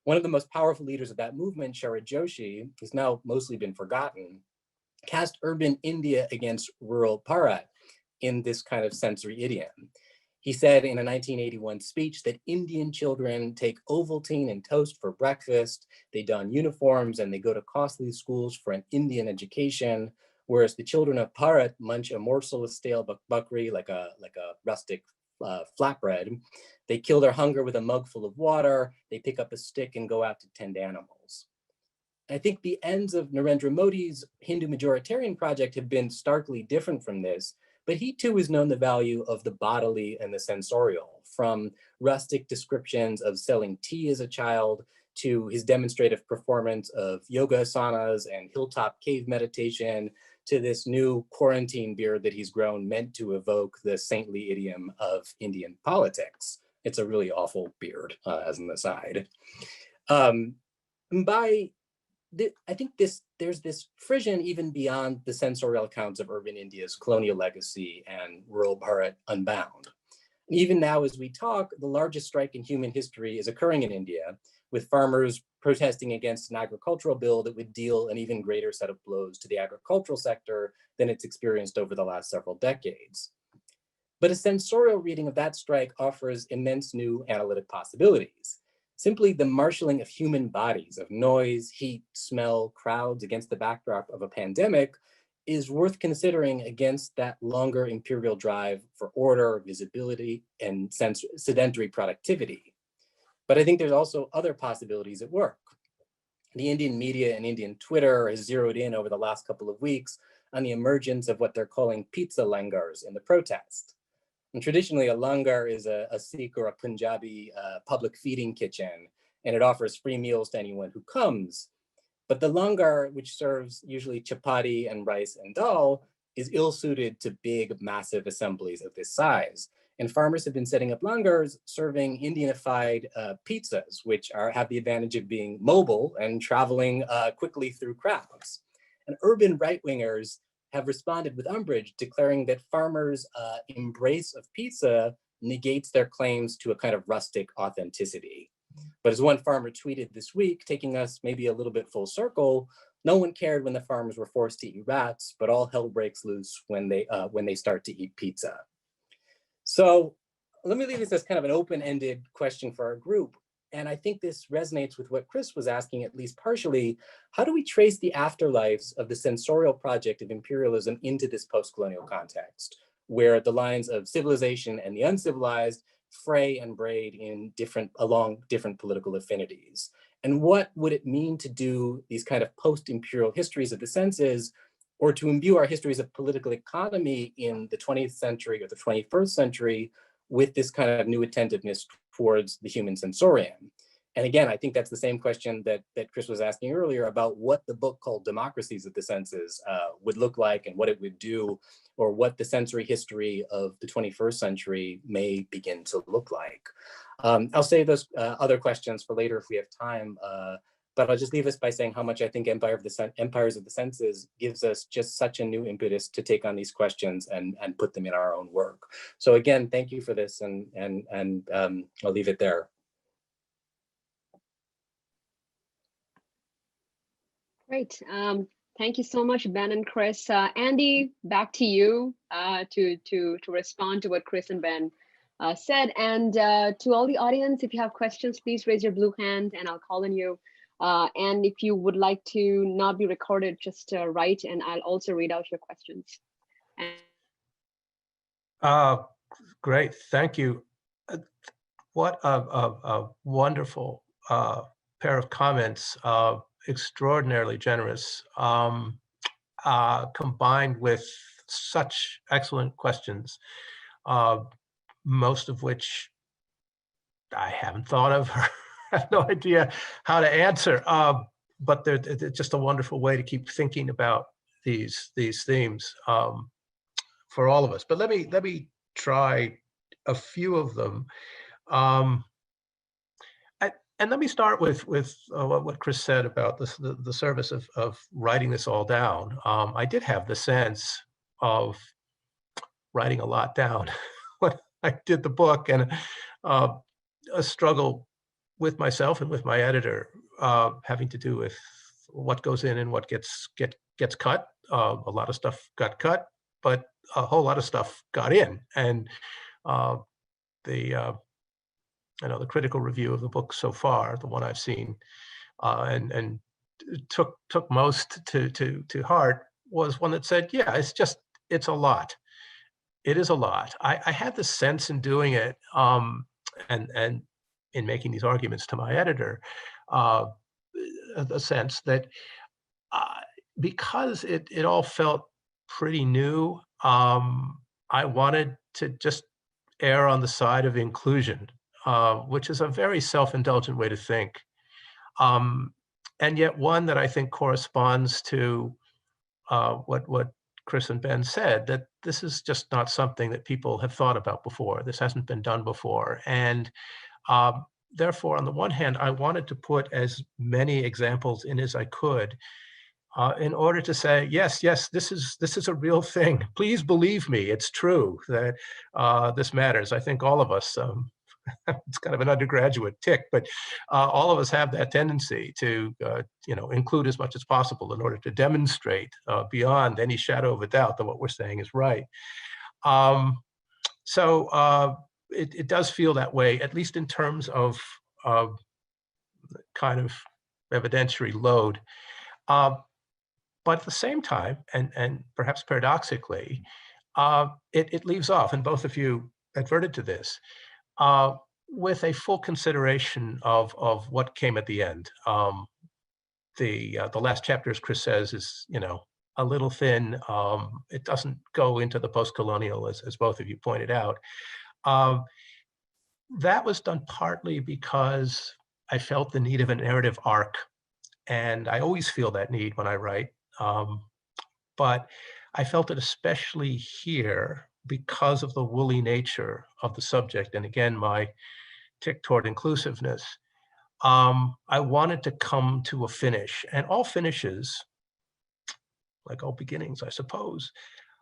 One of the most powerful leaders of that movement, Sharad Joshi, who's now mostly been forgotten, cast urban India against rural Bharat in this kind of sensory idiom. He said in a 1981 speech that Indian children take Ovaltine and toast for breakfast, they don uniforms and they go to costly schools for an Indian education, whereas the children of Bharat munch a morsel of stale bakri like a rustic flatbread. They kill their hunger with a mug full of water, they pick up a stick and go out to tend animals. I think the ends of Narendra Modi's Hindu majoritarian project have been starkly different from this, but he too has known the value of the bodily and the sensorial, from rustic descriptions of selling tea as a child to his demonstrative performance of yoga asanas and hilltop cave meditation to this new quarantine beard that he's grown meant to evoke the saintly idiom of Indian politics. It's a really awful beard, as an aside. I think there's this frisson even beyond the sensorial accounts of urban India's colonial legacy and rural Bharat unbound. Even now as we talk, the largest strike in human history is occurring in India, with farmers protesting against an agricultural bill that would deal an even greater set of blows to the agricultural sector than it's experienced over the last several decades. But a sensorial reading of that strike offers immense new analytic possibilities. Simply the marshaling of human bodies, of noise, heat, smell, crowds against the backdrop of a pandemic is worth considering against that longer imperial drive for order, visibility, and sedentary productivity. But I think there's also other possibilities at work. The Indian media and Indian Twitter has zeroed in over the last couple of weeks on the emergence of what they're calling pizza langars in the protest. And traditionally, a langar is a Sikh or a Punjabi public feeding kitchen, and it offers free meals to anyone who comes. But the langar, which serves usually chapati and rice and dal, is ill-suited to big, massive assemblies of this size. And farmers have been setting up langars serving Indianified pizzas, which have the advantage of being mobile and traveling quickly through crowds. And urban right-wingers have responded with umbrage, declaring that farmers' embrace of pizza negates their claims to a kind of rustic authenticity. But as one farmer tweeted this week, taking us maybe a little bit full circle, no one cared when the farmers were forced to eat rats, but all hell breaks loose when they start to eat pizza. So let me leave this as kind of an open-ended question for our group. And I think this resonates with what Chris was asking, at least partially. How do we trace the afterlives of the sensorial project of imperialism into this post-colonial context, where the lines of civilization and the uncivilized fray and braid along different political affinities? And what would it mean to do these kind of post-imperial histories of the senses, or to imbue our histories of political economy in the 20th century or the 21st century with this kind of new attentiveness towards the human sensorium? And again, I think that's the same question that Chris was asking earlier about what the book called Democracies of the Senses would look like and what it would do, or what the sensory history of the 21st century may begin to look like. I'll save those other questions for later if we have time, but I'll just leave us by saying how much I think Empires of the Senses gives us just such a new impetus to take on these questions and put them in our own work. So again, thank you for this, and I'll leave it there. Great. Thank you so much, Ben and Chris. Andy, back to you to respond to what Chris and Ben said. And to all the audience, if you have questions, please raise your blue hand and I'll call on you. And if you would like to not be recorded, just write and I'll also read out your questions. Great, thank you. What a wonderful pair of comments. Extraordinarily generous, combined with such excellent questions, most of which I haven't thought of, or have no idea how to answer, but they're just a wonderful way to keep thinking about these themes for all of us. But let me try a few of them. And let me start with what Chris said about the service of writing this all down. I did have the sense of writing a lot down when I did the book, and a struggle with myself and with my editor, having to do with what goes in and what gets cut. A lot of stuff got cut, but a whole lot of stuff got in, and the critical review of the book so far, the one I've seen, and took most to heart, was one that said, yeah, it's a lot. It is a lot. I had the sense in doing it, and in making these arguments to my editor, a sense that because it all felt pretty new, I wanted to just err on the side of inclusion. Which is a very self-indulgent way to think, and yet one that I think corresponds to what Chris and Ben said, that this is just not something that people have thought about before. This hasn't been done before, and therefore, on the one hand, I wanted to put as many examples in as I could, in order to say, yes, this is a real thing. Please believe me, it's true that this matters. I think all of us. It's kind of an undergraduate tick, but all of us have that tendency to, include as much as possible in order to demonstrate beyond any shadow of a doubt that what we're saying is right. So it does feel that way, at least in terms of kind of evidentiary load. But at the same time, and perhaps paradoxically, it leaves off, and both of you adverted to this, with a full consideration of what came at the end. The last chapter, as Chris says, is a little thin. It doesn't go into the post-colonial, as both of you pointed out. That was done partly because I felt the need of a narrative arc, and I always feel that need when I write. But I felt it especially here because of the woolly nature of the subject, and again, my tick toward inclusiveness. I wanted to come to a finish, and all finishes, like all beginnings, I suppose,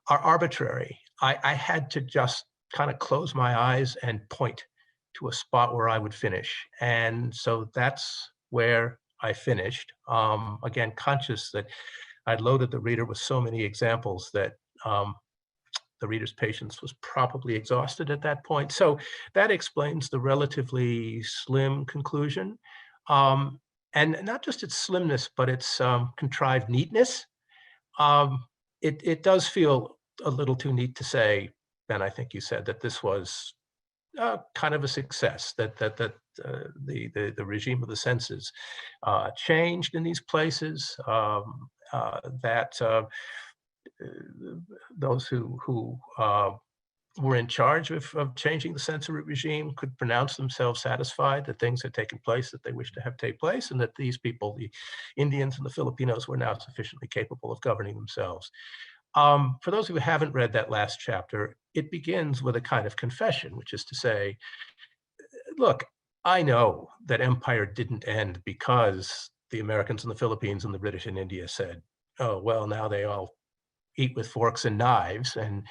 are arbitrary. I had to just kind of close my eyes and point to a spot where I would finish, and so that's where I finished. Again, conscious that I'd loaded the reader with so many examples that the reader's patience was probably exhausted at that point. So that explains the relatively slim conclusion. And not just its slimness, but its contrived neatness. It does feel a little too neat to say, Ben, I think you said that this was kind of a success, that the regime of the census changed in these places, that those who were in charge of changing the censory regime could pronounce themselves satisfied that things had taken place that they wished to have take place, and that these people, the Indians and the Filipinos, were now sufficiently capable of governing themselves. For those who haven't read that last chapter, it begins with a kind of confession, which is to say, look, I know that empire didn't end because the Americans in the Philippines and the British in India said, oh, well, now they all eat with forks and knives, and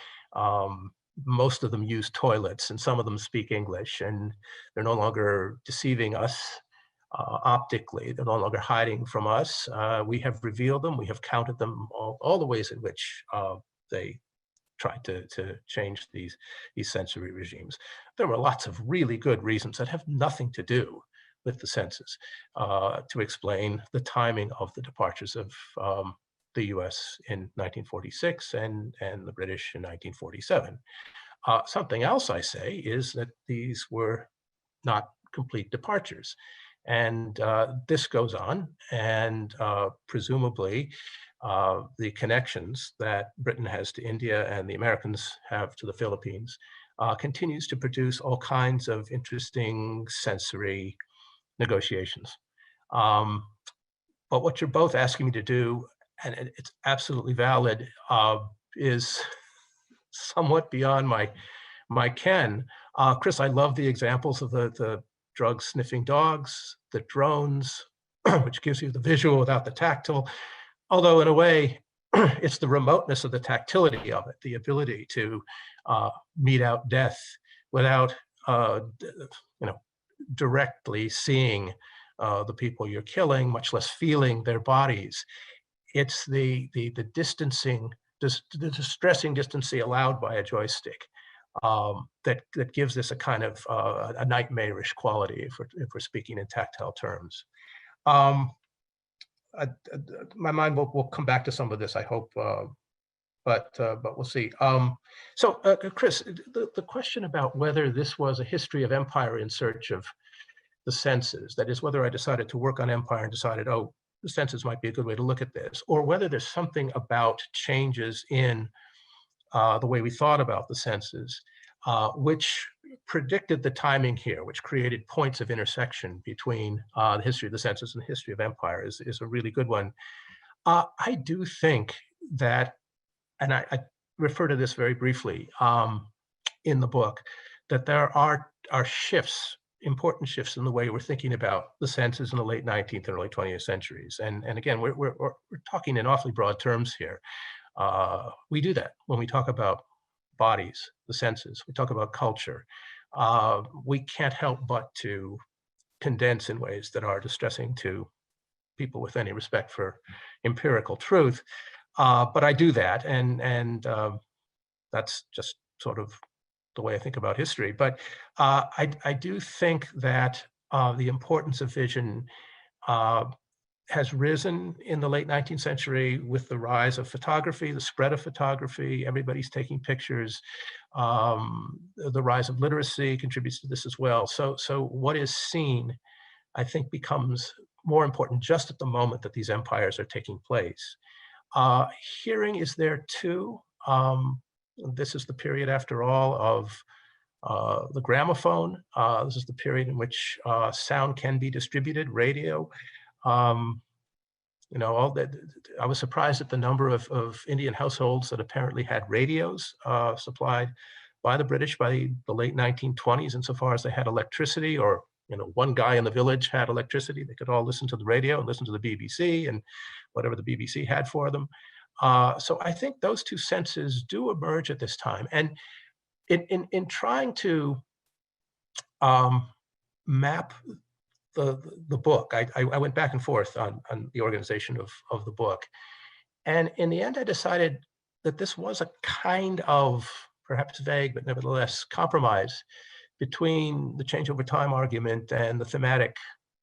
most of them use toilets, and some of them speak English, and they're no longer deceiving us optically. They're no longer hiding from us. We have revealed them. We have counted them, all the ways in which they tried to change these censory regimes. There were lots of really good reasons that have nothing to do with the census to explain the timing of the departures of the US in 1946 and the British in 1947. Something else I say is that these were not complete departures. And this goes on, and presumably the connections that Britain has to India and the Americans have to the Philippines continues to produce all kinds of interesting sensory negotiations. But what you're both asking me to do, and it's absolutely valid, is somewhat beyond my ken. Chris, I love the examples of the drug sniffing dogs, the drones, which gives you the visual without the tactile. Although in a way, it's the remoteness of the tactility of it, the ability to mete out death without directly seeing the people you're killing, much less feeling their bodies. It's the distancing, the distressing distancing allowed by a joystick that gives this a kind of a nightmarish quality, if we're speaking in tactile terms. My mind will come back to some of this, I hope, but we'll see. So, Chris, the question about whether this was a history of empire in search of the senses, that is, whether I decided to work on empire and decided, oh, the senses might be a good way to look at this, or whether there's something about changes in the way we thought about the senses, which predicted the timing here, which created points of intersection between the history of the census and the history of empire, is a really good one. I do think that, and I refer to this very briefly in the book, that there are shifts, important shifts in the way we're thinking about the census in the late 19th and early 20th centuries. And again, we're talking in awfully broad terms here. We do that when we talk about bodies, the senses, we talk about culture. We can't help but to condense in ways that are distressing to people with any respect for empirical truth. But I do that, and that's just sort of the way I think about history. But I do think that the importance of vision has risen in the late 19th century with the rise of photography, the spread of photography. Everybody's taking pictures. The rise of literacy contributes to this as well. So what is seen, I think, becomes more important just at the moment that these empires are taking place. Hearing is there too. This is the period, after all, of the gramophone. This is the period in which sound can be distributed, radio. All that. I was surprised at the number of Indian households that apparently had radios supplied by the British by the late 1920s, insofar as they had electricity, or one guy in the village had electricity. They could all listen to the radio and listen to the BBC and whatever the BBC had for them. So I think those two senses do emerge at this time. And in trying to map the book, I went back and forth on the organization of the book. And in the end, I decided that this was a kind of, perhaps vague, but nevertheless compromise between the change over time argument and the thematic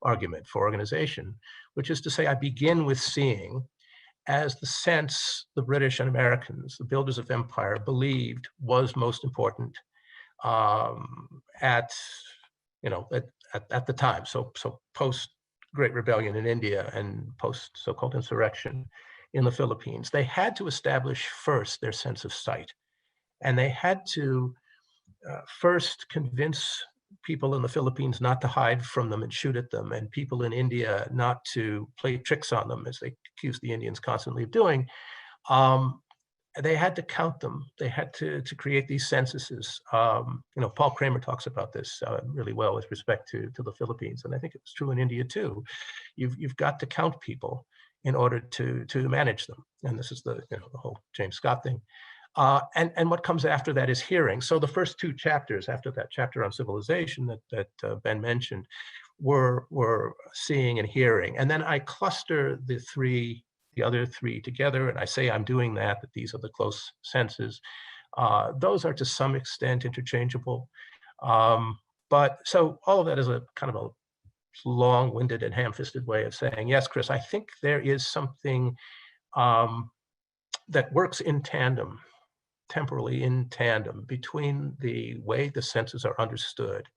argument for organization, which is to say, I begin with seeing as the sense the British and Americans, the builders of empire, believed was most important, at the time. So post Great Rebellion in India and post so-called insurrection in the Philippines, they had to establish first their sense of sight, and they had to first convince people in the Philippines not to hide from them and shoot at them, and people in India not to play tricks on them, as they accused the Indians constantly of doing. They had to count them. They had to create these censuses. Paul Kramer talks about this really well with respect to the Philippines, and I think it's true in India too. You've got to count people in order to manage them, and this is the whole James Scott thing. And what comes after that is hearing. So the first two chapters, after that chapter on civilization that Ben mentioned, were seeing and hearing, and then I cluster the other three together, and I say I'm doing that these are the close senses. Those are to some extent interchangeable. But so all of that is a kind of a long-winded and ham-fisted way of saying, yes, Chris, I think there is something that works in tandem, temporally in tandem, between the way the senses are understood,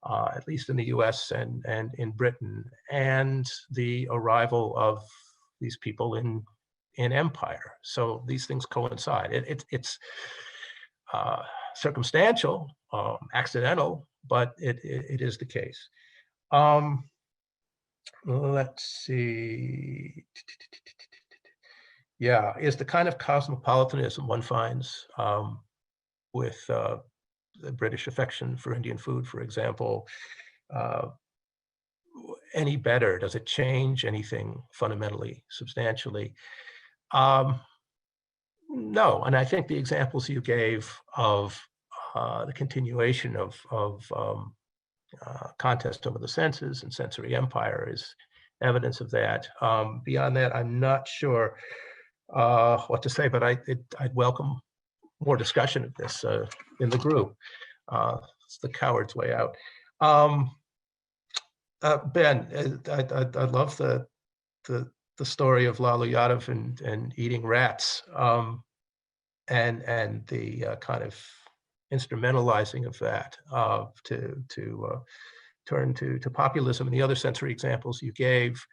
at least in the US and in Britain, and the arrival of these people in empire. So these things coincide. It's circumstantial, accidental, but it is the case. Let's see. Yeah, is the kind of cosmopolitanism one finds with the British affection for Indian food, for example, any better? Does it change anything fundamentally, substantially? No, and I think the examples you gave of the continuation of contest over the senses and sensory empire is evidence of that. Beyond that, I'm not sure what to say, but I'd welcome more discussion of this in the group. It's the coward's way out. Ben, I love the story of Lalu Yadav and eating rats, and the kind of instrumentalizing of that to turn to populism, and the other sensory examples you gave.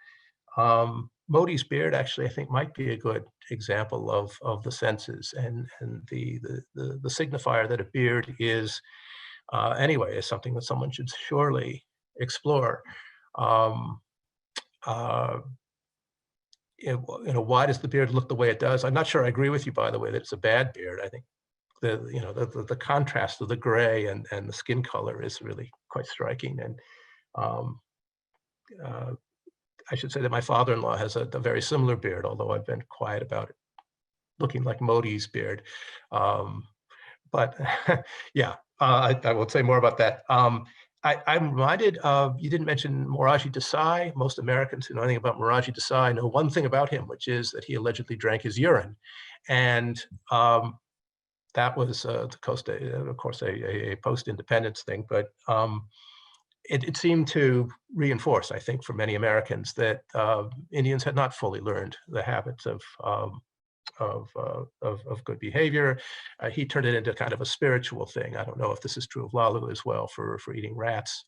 Modi's beard actually, I think, might be a good example of the senses, and the signifier that a beard is anyway is something that someone should surely explore. Why does the beard look the way it does? I'm not sure I agree with you, by the way, that it's a bad beard. I think the contrast of the gray and the skin color is really quite striking. And I should say that my father-in-law has a very similar beard, although I've been quiet about it looking like Modi's beard. But yeah, I will say more about that. I'm reminded of, you didn't mention Morarji Desai. Most Americans who know anything about Morarji Desai know one thing about him, which is that he allegedly drank his urine. And that was, of course, a post-independence thing, but it seemed to reinforce, I think, for many Americans that Indians had not fully learned the habits of good behavior. He turned it into kind of a spiritual thing. I don't know if this is true of Lalu as well for eating rats,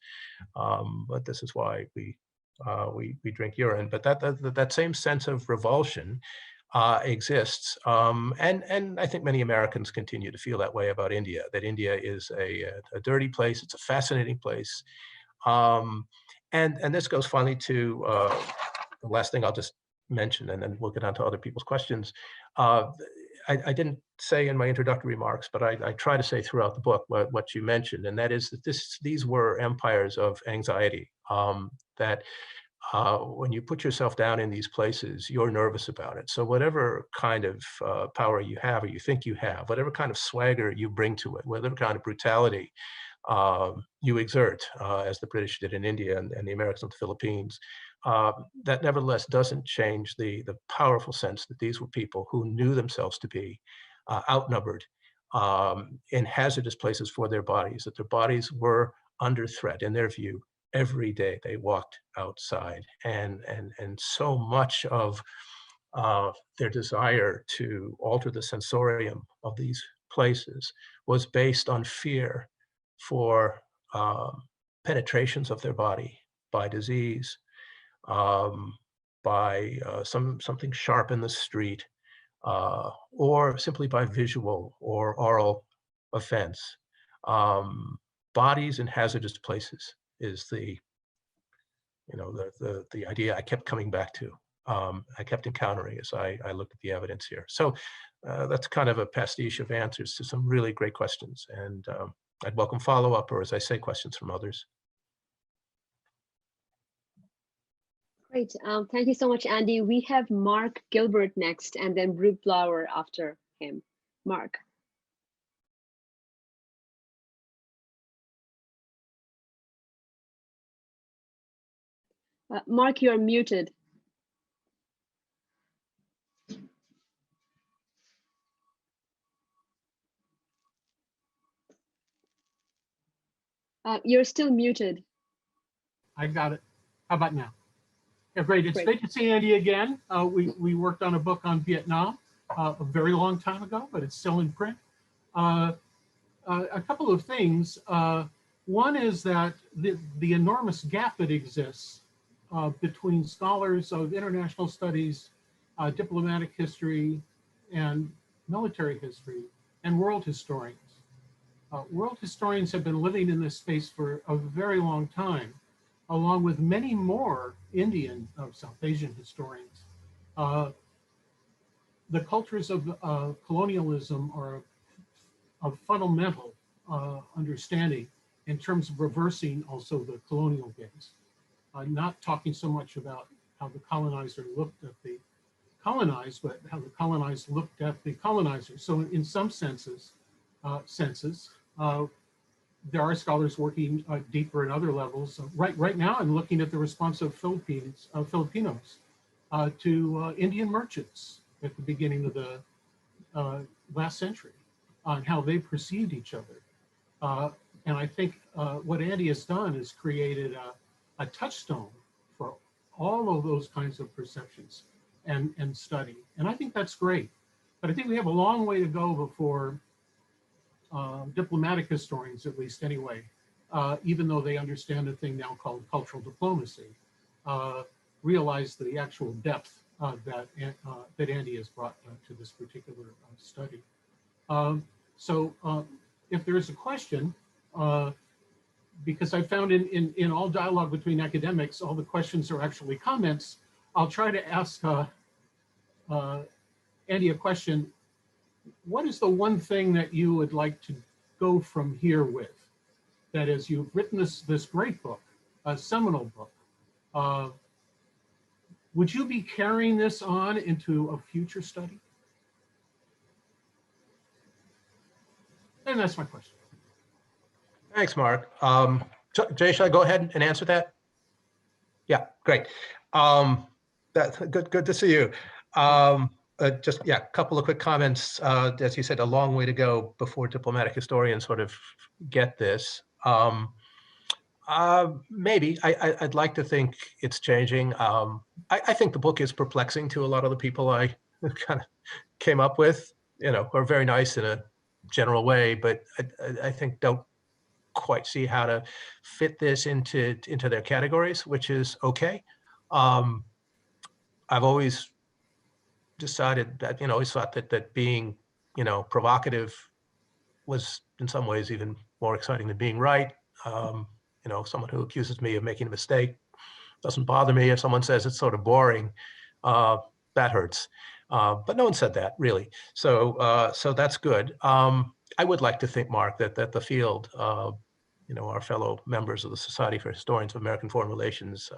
but this is why we drink urine. But that same sense of revulsion exists, and I think many Americans continue to feel that way about India. That India is a dirty place. It's a fascinating place, and this goes finally to the last thing I'll just mention, and then we'll get on to other people's questions. I didn't say in my introductory remarks, but I try to say throughout the book what you mentioned, and that is that these were empires of anxiety, that when you put yourself down in these places, you're nervous about it. So whatever kind of power you have or you think you have, whatever kind of swagger you bring to it, whatever kind of brutality you exert, as the British did in India and the Americans in the Philippines, that nevertheless doesn't change the powerful sense that these were people who knew themselves to be outnumbered in hazardous places for their bodies, that their bodies were under threat in their view. Every day they walked outside, and so much of their desire to alter the sensorium of these places was based on fear for penetrations of their body by disease, by something sharp in the street, or simply by visual or oral offense. Bodies in hazardous places is the idea I kept coming back to. I kept encountering as I looked at the evidence here. So that's kind of a pastiche of answers to some really great questions. And I'd welcome follow-up, or as I say, questions from others. Great. Thank you so much, Andy. We have Mark Gilbert next, and then Brew Blower after him. Mark. Mark, you're muted. You're still muted. I got it. How about now? Yeah, great. It's great to see Andy again. We worked on a book on Vietnam a very long time ago, but it's still in print. A couple of things. One is that the enormous gap that exists between scholars of international studies, diplomatic history, and military history, and world historians. World historians have been living in this space for a very long time, along with many more Indian South Asian historians. The cultures of colonialism are of fundamental understanding in terms of reversing also the colonial gaze. Not talking so much about how the colonizer looked at the colonized, but how the colonized looked at the colonizer. So in some senses, there are scholars working deeper in other levels. Right now, I'm looking at the response of Filipinos to Indian merchants at the beginning of the last century on how they perceived each other. And I think what Andy has done is created a touchstone for all of those kinds of perceptions and study. And I think that's great. But I think we have a long way to go before diplomatic historians, at least anyway, even though they understand a thing now called cultural diplomacy, realize the actual depth that Andy has brought to this particular study. So if there is a question, because I found in all dialogue between academics, all the questions are actually comments, I'll try to ask Andy a question. What is the one thing that you would like to go from here with? That is, you've written this great book, a seminal book. Would you be carrying this on into a future study? And that's my question. Thanks, Mark. Jay, should I go ahead and answer that? Yeah, great. That's good to see you. Just, yeah, a couple of quick comments. As you said, a long way to go before diplomatic historians sort of get this. Maybe, I'd like to think it's changing. I think the book is perplexing to a lot of the people I kind of came up with, are very nice in a general way, but I think don't quite see how to fit this into their categories, which is okay. I've always decided that, always thought that being, provocative was in some ways even more exciting than being right. Someone who accuses me of making a mistake doesn't bother me. If someone says it's sort of boring, that hurts. But no one said that, really. So that's good. I would like to think, Mark, that the field, our fellow members of the Society for Historians of American Foreign Relations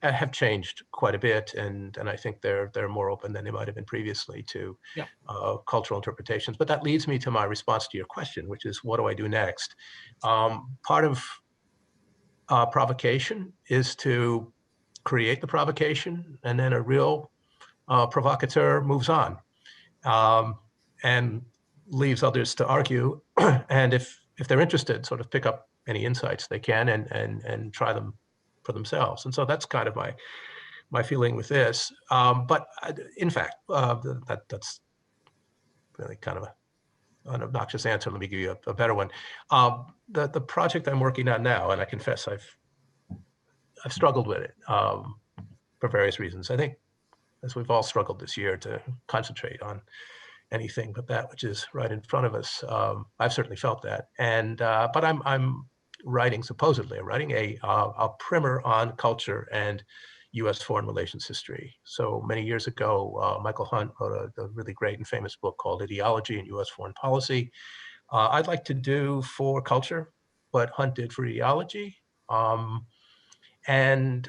have changed quite a bit, and I think they're more open than they might have been previously to cultural interpretations. But that leads me to my response to your question, which is, what do I do next? Part of provocation is to create the provocation, and then a real provocateur moves on and leaves others to argue. And if they're interested, sort of pick up any insights they can and try them for themselves. And so that's kind of my feeling with this. But in fact, that's really kind of a an obnoxious answer. Let me give you a better one. The project I'm working on now, and I confess I've struggled with it for various reasons. I think, as we've all struggled this year, to concentrate on anything but that which is right in front of us. I've certainly felt that, and but I'm supposedly writing a primer on culture and U.S. foreign relations history. So many years ago, Michael Hunt wrote a really great and famous book called Ideology in U.S. Foreign Policy. I'd like to do for culture what Hunt did for ideology. And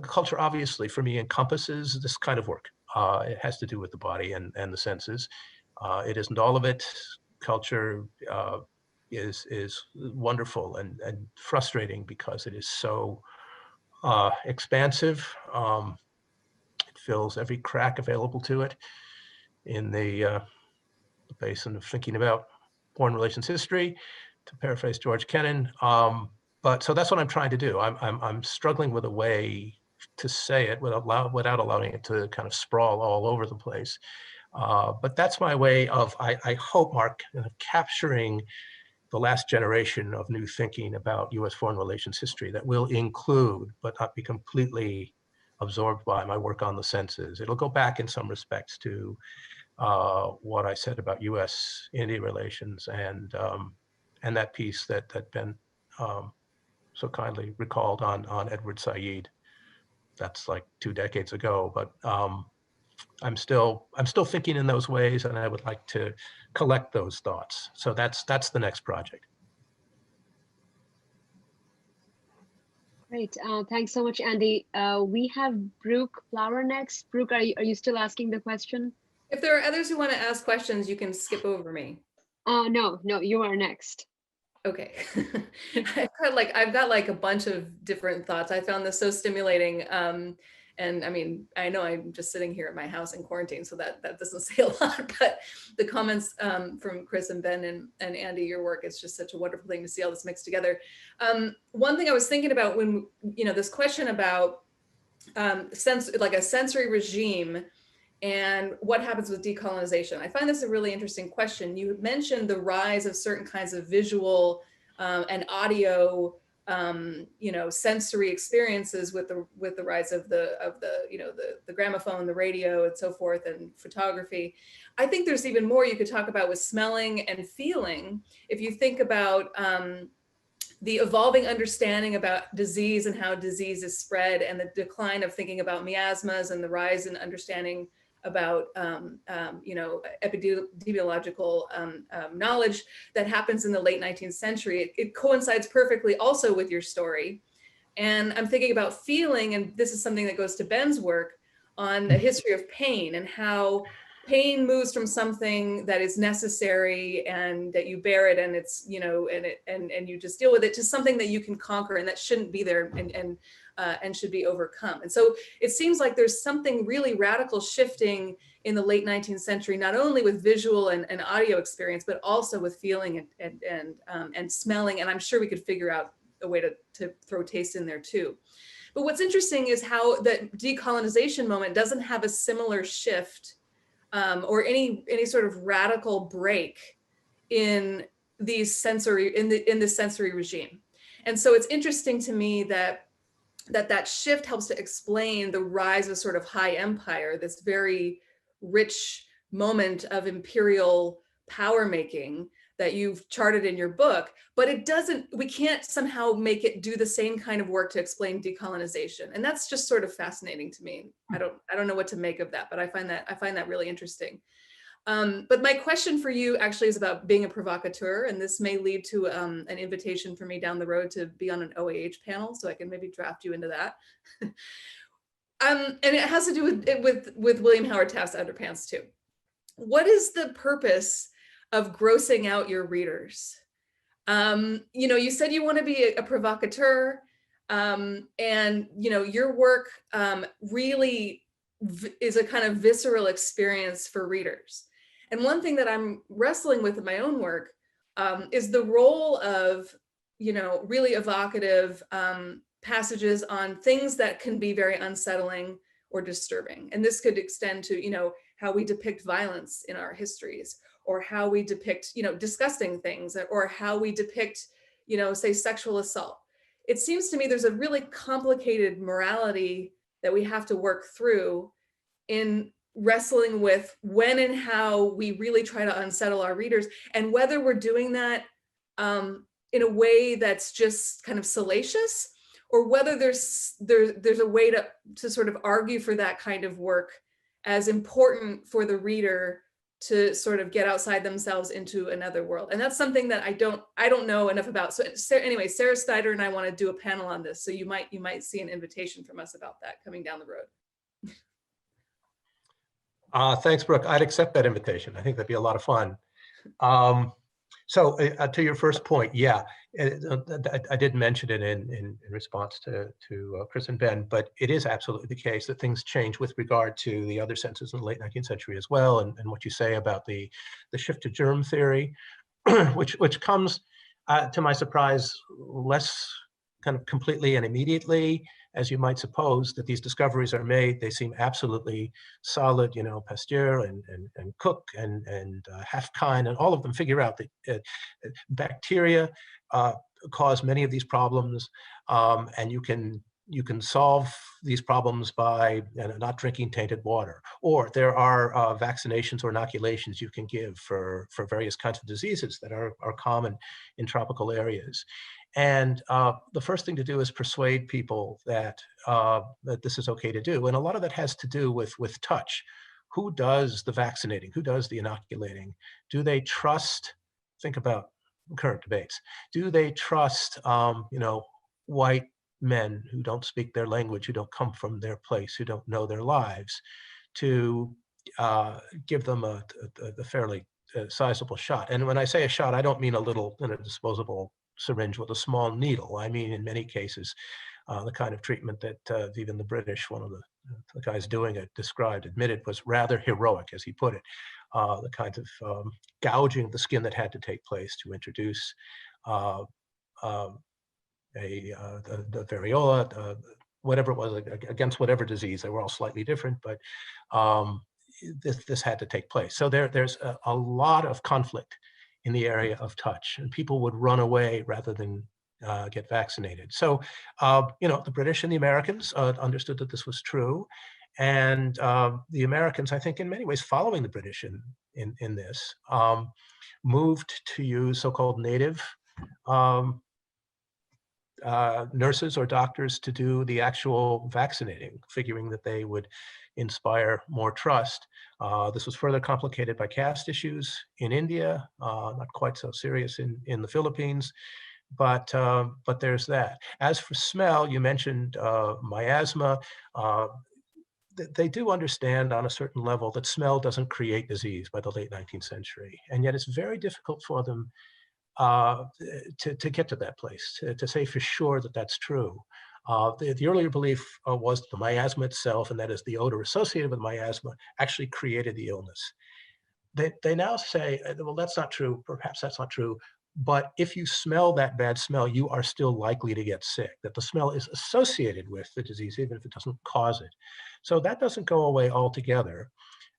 culture, obviously, for me, encompasses this kind of work. It has to do with the body and the senses. It isn't all of it. Culture is wonderful and frustrating because it is so expansive. It fills every crack available to it in the basin of thinking about foreign relations history, to paraphrase George Kennan. But so that's what I'm trying to do. I'm struggling with a way to say it without allowing it to kind of sprawl all over the place. But that's my way of, I hope, Mark, capturing the last generation of new thinking about U.S. foreign relations history that will include, but not be completely absorbed by, my work on the senses. It'll go back in some respects to what I said about U.S.-India relations and that piece that Ben so kindly recalled on Edward Said. That's like 2 decades ago, but I'm still thinking in those ways, and I would like to collect those thoughts. So that's the next project. Great. Thanks so much, Andy. We have Brooke Flower next. Brooke, are you still asking the question? If there are others who want to ask questions, you can skip over me. No, you are next. Okay. I've got like a bunch of different thoughts. I found this so stimulating. And I mean, I know I'm just sitting here at my house in quarantine, so that doesn't say a lot, but the comments from Chris and Ben and Andy, your work, is just such a wonderful thing to see all this mixed together. One thing I was thinking about when, this question about like a sensory regime and what happens with decolonization. I find this a really interesting question. You mentioned the rise of certain kinds of visual and audio, sensory experiences with the rise of the gramophone, the radio, and so forth, and photography. I think there's even more you could talk about with smelling and feeling. If you think about the evolving understanding about disease and how disease is spread, and the decline of thinking about miasmas, and the rise in understanding about epidemiological knowledge that happens in the late 19th century. It coincides perfectly also with your story. And I'm thinking about feeling, and this is something that goes to Ben's work on the history of pain, and how pain moves from something that is necessary and that you bear it, and it's, and you just deal with it, to something that you can conquer and that shouldn't be there and should be overcome. And so it seems like there's something really radical shifting in the late 19th century, not only with visual and audio experience, but also with feeling and smelling. And I'm sure we could figure out a way to throw taste in there too. But what's interesting is how that decolonization moment doesn't have a similar shift or any sort of radical break in these sensory, in the sensory regime. And so it's interesting to me that shift helps to explain the rise of sort of high empire, this very rich moment of imperial power making that you've charted in your book, but we can't somehow make it do the same kind of work to explain decolonization. And that's just sort of fascinating to me. I don't know what to make of that, but I find that really interesting. But my question for you actually is about being a provocateur, and this may lead to an invitation for me down the road to be on an OAH panel, so I can maybe draft you into that. And it has to do with William Howard Taft's Underpants too. What is the purpose of grossing out your readers? You said you want to be a provocateur, and your work really is a kind of visceral experience for readers. And one thing that I'm wrestling with in my own work is the role of, really evocative passages on things that can be very unsettling or disturbing. And this could extend to, how we depict violence in our histories, or how we depict, disgusting things, or how we depict, say sexual assault. It seems to me there's a really complicated morality that we have to work through in wrestling with when and how we really try to unsettle our readers, and whether we're doing that in a way that's just kind of salacious, or whether there's a way to sort of argue for that kind of work as important for the reader to sort of get outside themselves into another world. And that's something that I don't know enough about. So anyway, Sarah Snyder and I want to do a panel on this. So you might see an invitation from us about that coming down the road. Thanks, Brooke. I'd accept that invitation. I think that'd be a lot of fun. So to your first point, yeah, I did mention it in response to Chris and Ben, but it is absolutely the case that things change with regard to the other senses in the late 19th century as well, and what you say about the shift to germ theory, which comes, to my surprise, less kind of completely and immediately as you might suppose that these discoveries are made. They seem absolutely solid, Pasteur and Cook and Haffkine and all of them figure out that bacteria cause many of these problems, and you can solve these problems by not drinking tainted water. Or there are vaccinations or inoculations you can give for various kinds of diseases that are common in tropical areas. And the first thing to do is persuade people that this is okay to do. And a lot of that has to do with touch. Who does the vaccinating? Who does the inoculating? Do they trust, think about current debates, do they trust, white men who don't speak their language, who don't come from their place, who don't know their lives, to give them a fairly sizable shot? And when I say a shot, I don't mean a little disposable syringe with a small needle. I mean, in many cases, the kind of treatment that even the British, one of the guys doing it, admitted was rather heroic, as he put it. The kind of gouging of the skin that had to take place to introduce the variola, whatever it was, against whatever disease. They were all slightly different, but this had to take place. So there's a lot of conflict in the area of touch, and people would run away rather than get vaccinated. So, the British and the Americans understood that this was true, and the Americans, I think, in many ways, following the British in this, moved to use so-called native nurses or doctors to do the actual vaccinating, figuring that they would inspire more trust. This was further complicated by caste issues in India, not quite so serious in the Philippines, but there's that. As for smell, you mentioned miasma. They do understand on a certain level that smell doesn't create disease by the late 19th century, and yet it's very difficult for them to get to that place, to say for sure that that's true. The earlier belief was the miasma itself, and that is the odor associated with miasma, actually created the illness. They now say, well, that's not true, perhaps that's not true, but if you smell that bad smell, you are still likely to get sick, that the smell is associated with the disease, even if it doesn't cause it. So that doesn't go away altogether.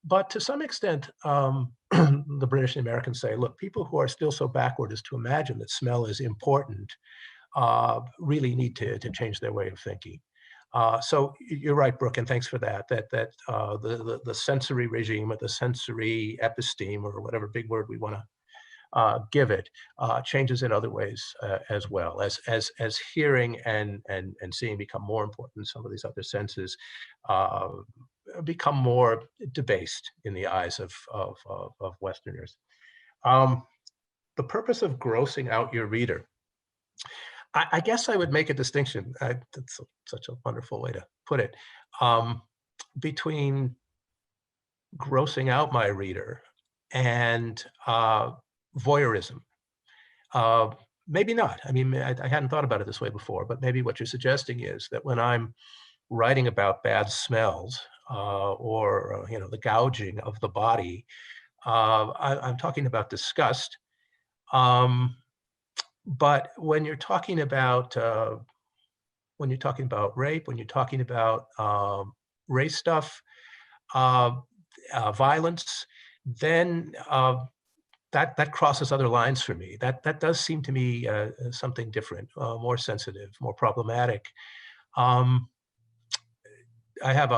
But to some extent, the British and Americans say, look, people who are still so backward as to imagine that smell is important really need to change their way of thinking. So you're right, Brooke, and thanks for that, the sensory regime or the sensory episteme, or whatever big word we want to give it, changes in other ways as well. As hearing and seeing become more important, some of these other senses become more debased in the eyes of Westerners. The purpose of grossing out your reader, I guess I would make a distinction, that's such a wonderful way to put it, between grossing out my reader and voyeurism. Maybe not. I mean, I hadn't thought about it this way before, but maybe what you're suggesting is that when I'm writing about bad smells or the gouging of the body, I'm talking about disgust. But when you're talking about rape, when you're talking about race stuff, violence, then that crosses other lines for me. That does seem to me something different, more sensitive, more problematic. I have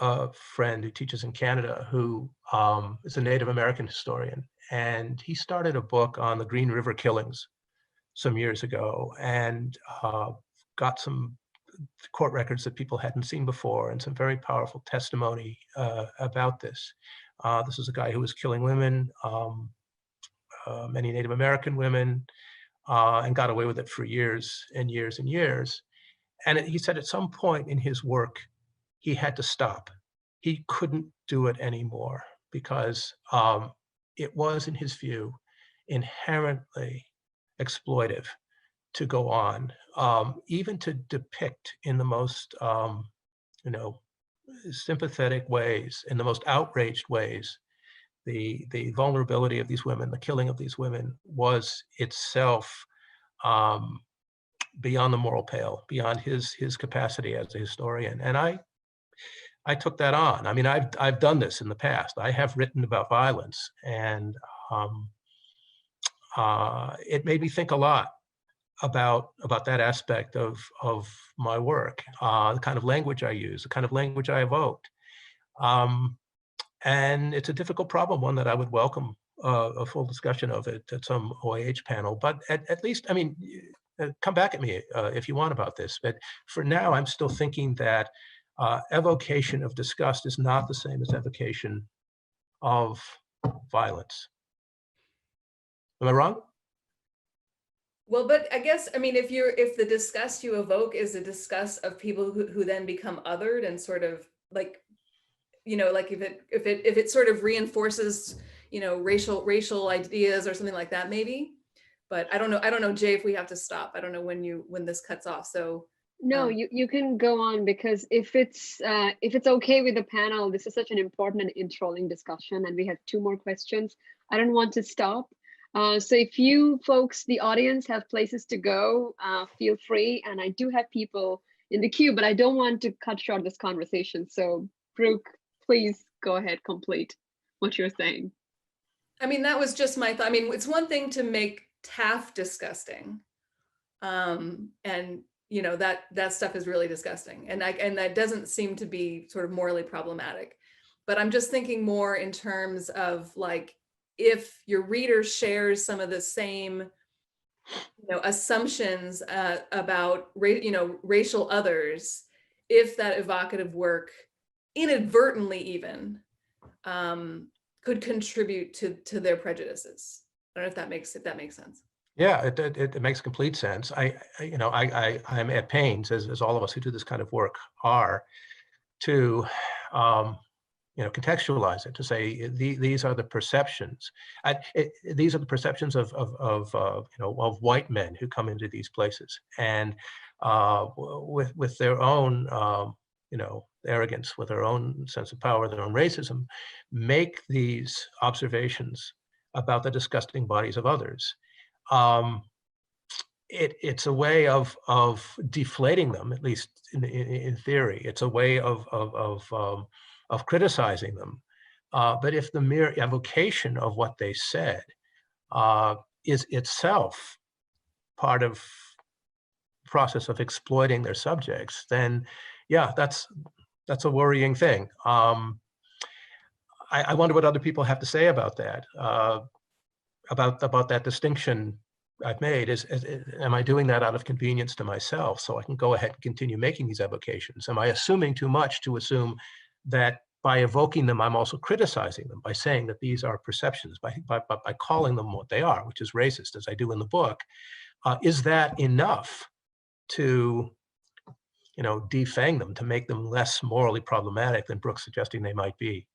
a friend who teaches in Canada who is a Native American historian, and he started a book on the Green River killings some years ago, and got some court records that people hadn't seen before, and some very powerful testimony about this. This is a guy who was killing women, many Native American women, and got away with it for years and years and years. And he said at some point in his work, he had to stop. He couldn't do it anymore because it was, in his view, inherently exploitive to go on, even to depict in the most, sympathetic ways, in the most outraged ways, the vulnerability of these women, the killing of these women was itself beyond the moral pale, beyond his capacity as a historian. And I took that on. I mean, I've done this in the past. I have written about violence, and it made me think a lot about that aspect of my work, the kind of language I use, the kind of language I evoked. And it's a difficult problem, one that I would welcome a full discussion of it at some OAH panel. But at least, I mean, come back at me if you want about this. But for now, I'm still thinking that evocation of disgust is not the same as evocation of violence. Am I wrong? Well, but I guess, I mean, if the disgust you evoke is a disgust of people who then become othered and sort of like, like if it sort of reinforces, racial ideas or something like that, maybe. But I don't know, Jay, if we have to stop. I don't know when this cuts off. So no, you can go on, because if it's okay with the panel, this is such an important and enthralling discussion, and we have 2 more questions. I don't want to stop. So if you folks, the audience, have places to go, feel free. And I do have people in the queue, but I don't want to cut short this conversation. So Brooke, please go ahead, complete what you're saying. I mean, that was just my thought. I mean, it's one thing to make TAF disgusting. And that stuff is really disgusting. And that doesn't seem to be sort of morally problematic. But I'm just thinking more in terms of like, if your reader shares some of the same, assumptions about, racial others, if that evocative work inadvertently even could contribute to their prejudices. I don't know if that makes sense. Yeah, it makes complete sense. I'm at pains, as all of us who do this kind of work are, to contextualize it, to say these are the perceptions. These are the perceptions of white men who come into these places, and with their own arrogance, with their own sense of power, their own racism, make these observations about the disgusting bodies of others. It's a way of deflating them, at least in theory. It's a way of criticizing them. But if the mere evocation of what they said is itself part of the process of exploiting their subjects, then yeah, that's a worrying thing. I wonder what other people have to say about that, about that distinction I've made. Am I doing that out of convenience to myself so I can go ahead and continue making these evocations? Am I assuming too much to assume that by evoking them, I'm also criticizing them by saying that these are perceptions, by calling them what they are, which is racist, as I do in the book? Is that enough to defang them, to make them less morally problematic than Brooke's suggesting they might be?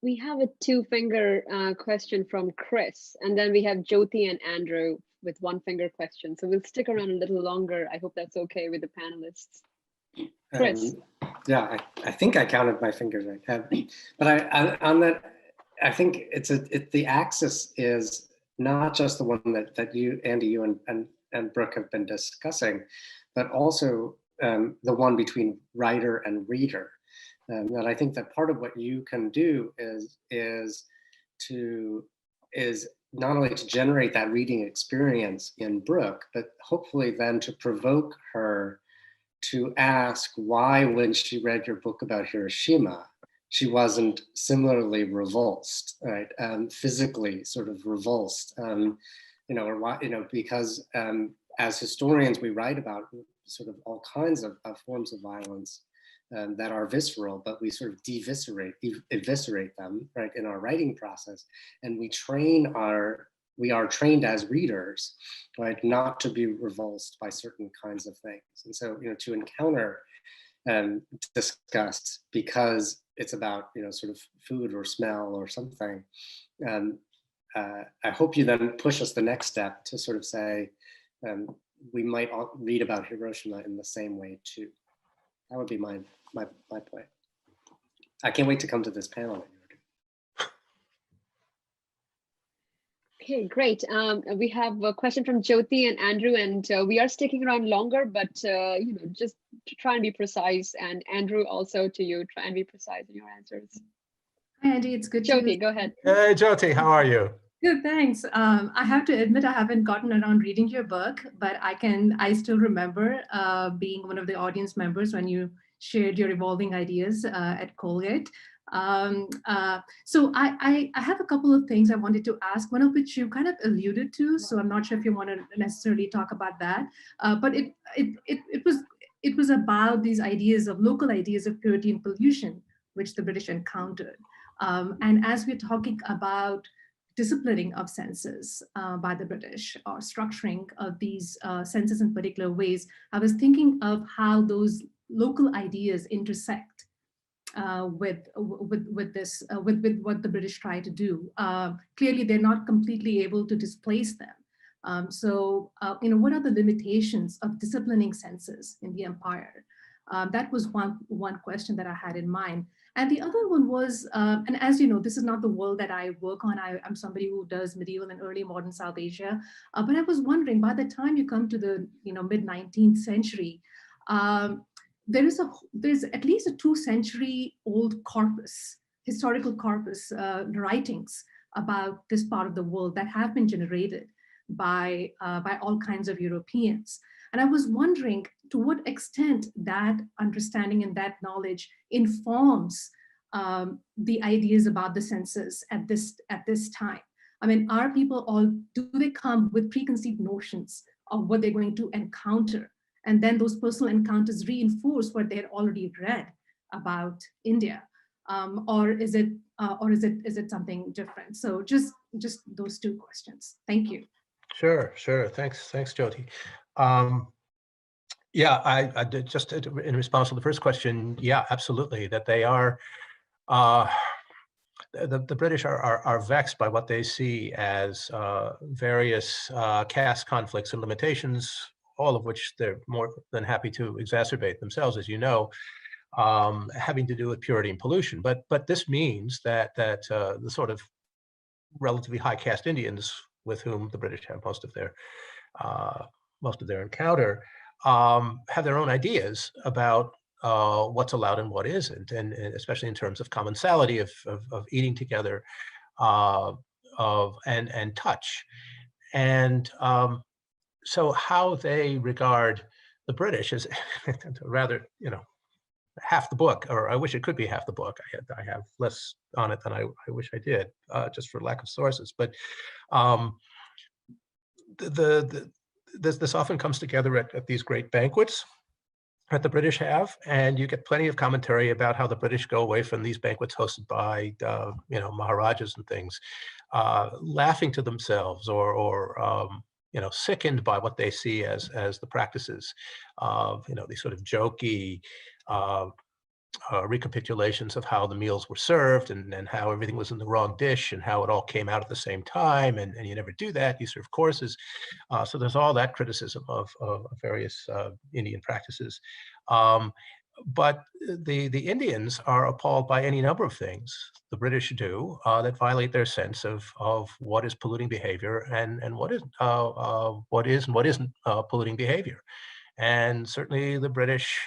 We have a 2-finger question from Chris, and then we have Jyoti and Andrew with 1-finger question. So we'll stick around a little longer. I hope that's okay with the panelists. Chris. Yeah, I think I counted my fingers right. But on that, I think the axis is not just the one that you, Andy, you and Brooke have been discussing, but also the one between writer and reader. And I think that part of what you can do is is not only to generate that reading experience in Brooke, but hopefully then to provoke her to ask why, when she read your book about Hiroshima, she wasn't similarly revulsed, right? Physically sort of revulsed, or why, because as historians, we write about sort of all kinds of forms of violence that are visceral, but we sort of eviscerate them, right, in our writing process. And we are trained as readers, right, not to be revulsed by certain kinds of things. And so, to encounter disgust because it's about, sort of food or smell or something, I hope you then push us the next step to sort of say, we might read about Hiroshima in the same way too. That would be my point. I can't wait to come to this panel. Okay, great. We have a question from Jyoti and Andrew, and we are sticking around longer, but just to try and be precise. And Andrew, also to you, try and be precise in your answers. Hi, Andy. It's good. Jyoti, go ahead. Hey, Jyoti, how are you? Good, thanks. I have to admit I haven't gotten around reading your book, but I still remember being one of the audience members when you shared your evolving ideas at Colgate. So I have a couple of things I wanted to ask, one of which you kind of alluded to, so I'm not sure if you want to necessarily talk about that, but it was about these ideas of local ideas of purity and pollution, which the British encountered. And as we're talking about disciplining of senses by the British, or structuring of these senses in particular ways, I was thinking of how those local ideas intersect with what the British try to do. Clearly, they're not completely able to displace them. So, what are the limitations of disciplining senses in the empire? That was one question that I had in mind. And the other one was, and as you know, this is not the world that I work on. I'm somebody who does medieval and early modern South Asia. But I was wondering, by the time you come to the mid-19th century, there's at least a 2-century-old corpus, historical corpus, writings about this part of the world that have been generated by all kinds of Europeans. And I was wondering to what extent that understanding and that knowledge informs the ideas about the senses at this time. I mean, are people do they come with preconceived notions of what they're going to encounter? And then those personal encounters reinforce what they had already read about India, or is it something different? So just those two questions. Thank you. Sure. Thanks, Jyoti. Yeah, I did just in response to the first question. Yeah, absolutely. That they are, the British are vexed by what they see as various caste conflicts and limitations, all of which they're more than happy to exacerbate themselves, as you know, having to do with purity and pollution. But this means that the sort of relatively high caste Indians with whom the British have most of their encounter have their own ideas about what's allowed and what isn't, and especially in terms of commensality of eating together, and touch, and so how they regard the British is rather, half the book, or I wish it could be half the book. I have less on it than I wish I did, just for lack of sources. But this often comes together at these great banquets that the British have, and you get plenty of commentary about how the British go away from these banquets hosted by Maharajas and things, laughing to themselves or sickened by what they see as the practices of these sort of jokey recapitulations of how the meals were served and how everything was in the wrong dish and how it all came out at the same time, and you never do that, you serve courses. So there's all that criticism of various Indian practices. But the Indians are appalled by any number of things the British do that violate their sense of what is polluting behavior and what is and what isn't polluting behavior. And certainly the British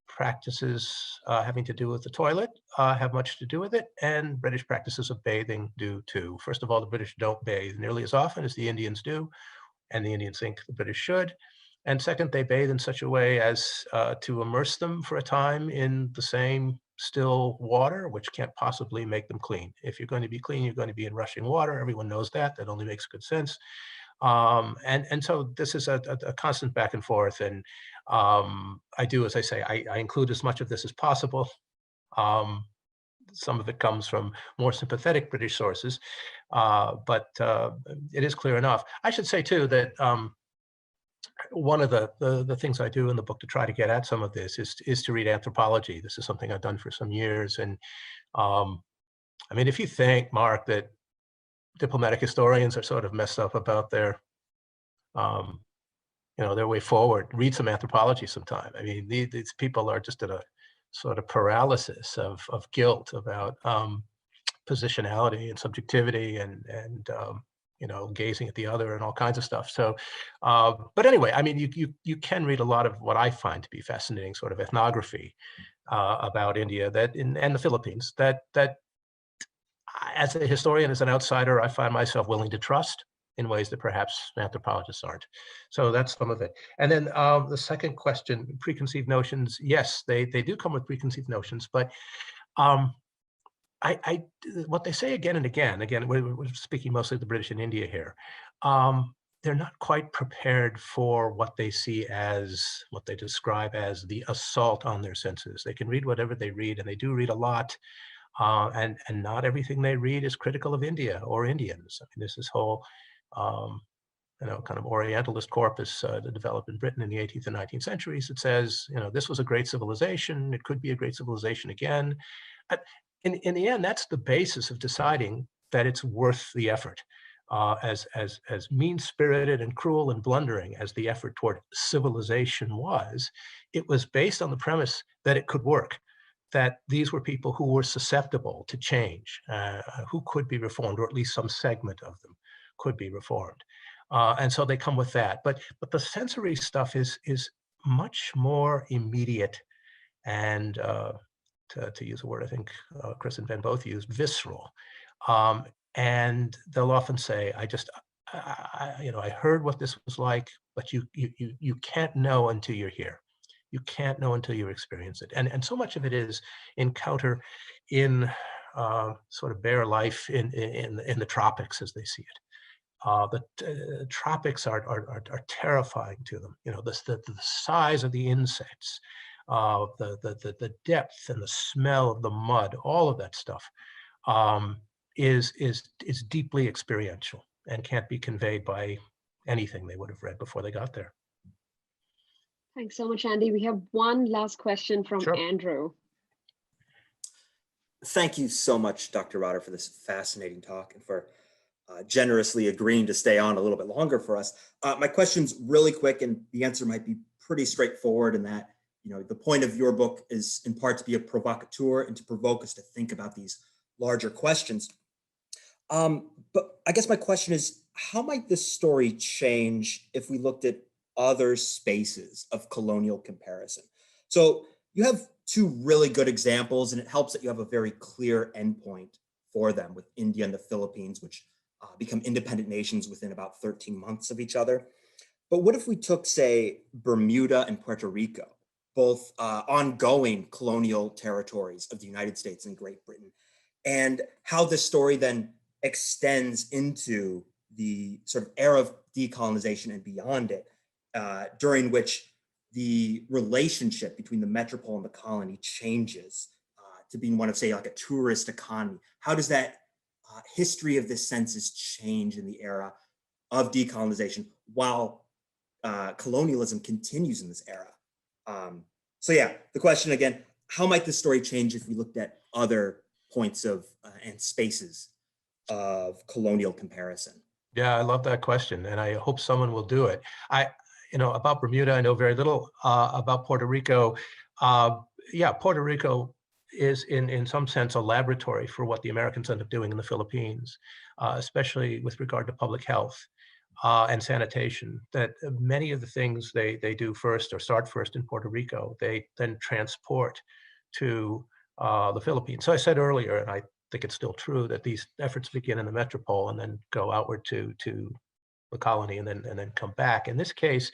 practices having to do with the toilet have much to do with it, and British practices of bathing do too. First of all, the British don't bathe nearly as often as the Indians do, and the Indians think the British should. And second, they bathe in such a way as to immerse them for a time in the same still water, which can't possibly make them clean. If you're going to be clean, you're going to be in rushing water. Everyone knows that. That only makes good sense. And so this is a constant back and forth. And I do, as I say, I include as much of this as possible. Some of it comes from more sympathetic British sources, but it is clear enough. I should say too that one of the things I do in the book to try to get at some of this is to read anthropology. This is something I've done for some years. And I mean, if you think, Mark, that diplomatic historians are sort of messed up about their, their way forward, read some anthropology sometime. I mean, these people are just at a sort of paralysis of guilt about positionality and subjectivity and gazing at the other and all kinds of stuff. So, but anyway, I mean, you can read a lot of what I find to be fascinating sort of ethnography about India and the Philippines that as a historian, as an outsider, I find myself willing to trust in ways that perhaps anthropologists aren't. So that's some of it. And then the second question, preconceived notions. Yes, they do come with preconceived notions, but what they say again and again, we're speaking mostly of the British in India here, they're not quite prepared for what they see as, what they describe as the assault on their senses. They can read whatever they read, and they do read a lot, and not everything they read is critical of India or Indians. I mean, there's this whole, kind of Orientalist corpus that developed in Britain in the 18th and 19th centuries that says, this was a great civilization. It could be a great civilization again. In the end, that's the basis of deciding that it's worth the effort. As mean-spirited and cruel and blundering as the effort toward civilization was, it was based on the premise that it could work, that these were people who were susceptible to change, who could be reformed, or at least some segment of them could be reformed. And so they come with that. But the sensory stuff is much more immediate and, to use a word I think Chris and Ben both used, visceral. And they'll often say, I heard what this was like, but you can't know until you're here. You can't know until you experience it. And so much of it is encounter in sort of bare life in the tropics as they see it. The tropics are terrifying to them. The size of the insects, the depth and the smell of the mud, all of that stuff is deeply experiential and can't be conveyed by anything they would have read before they got there. Thanks so much, Andy. We have one last question from Andrew. Thank you so much, Dr. Rotter, for this fascinating talk and for generously agreeing to stay on a little bit longer for us. My question's really quick, and the answer might be pretty straightforward in that, the point of your book is in part to be a provocateur and to provoke us to think about these larger questions. But I guess my question is, how might this story change if we looked at other spaces of colonial comparison? So you have two really good examples, and it helps that you have a very clear endpoint for them with India and the Philippines, which become independent nations within about 13 months of each other. But what if we took, say, Bermuda and Puerto Rico, both ongoing colonial territories of the United States and Great Britain, and how this story then extends into the sort of era of decolonization and beyond it, during which the relationship between the metropole and the colony changes to being one of, say, like a tourist economy. How does that history of the census change in the era of decolonization while colonialism continues in this era? So yeah, the question again, how might this story change if we looked at other points of and spaces of colonial comparison? Yeah, I love that question, and I hope someone will do it. About Bermuda, I know very little. About Puerto Rico, Puerto Rico is in some sense a laboratory for what the Americans end up doing in the Philippines, especially with regard to public health. and sanitation, that many of the things they do first or start first in Puerto Rico, they then transport to the Philippines. So I said earlier, and I think it's still true, that these efforts begin in the metropole and then go outward to the colony and then come back. In this case,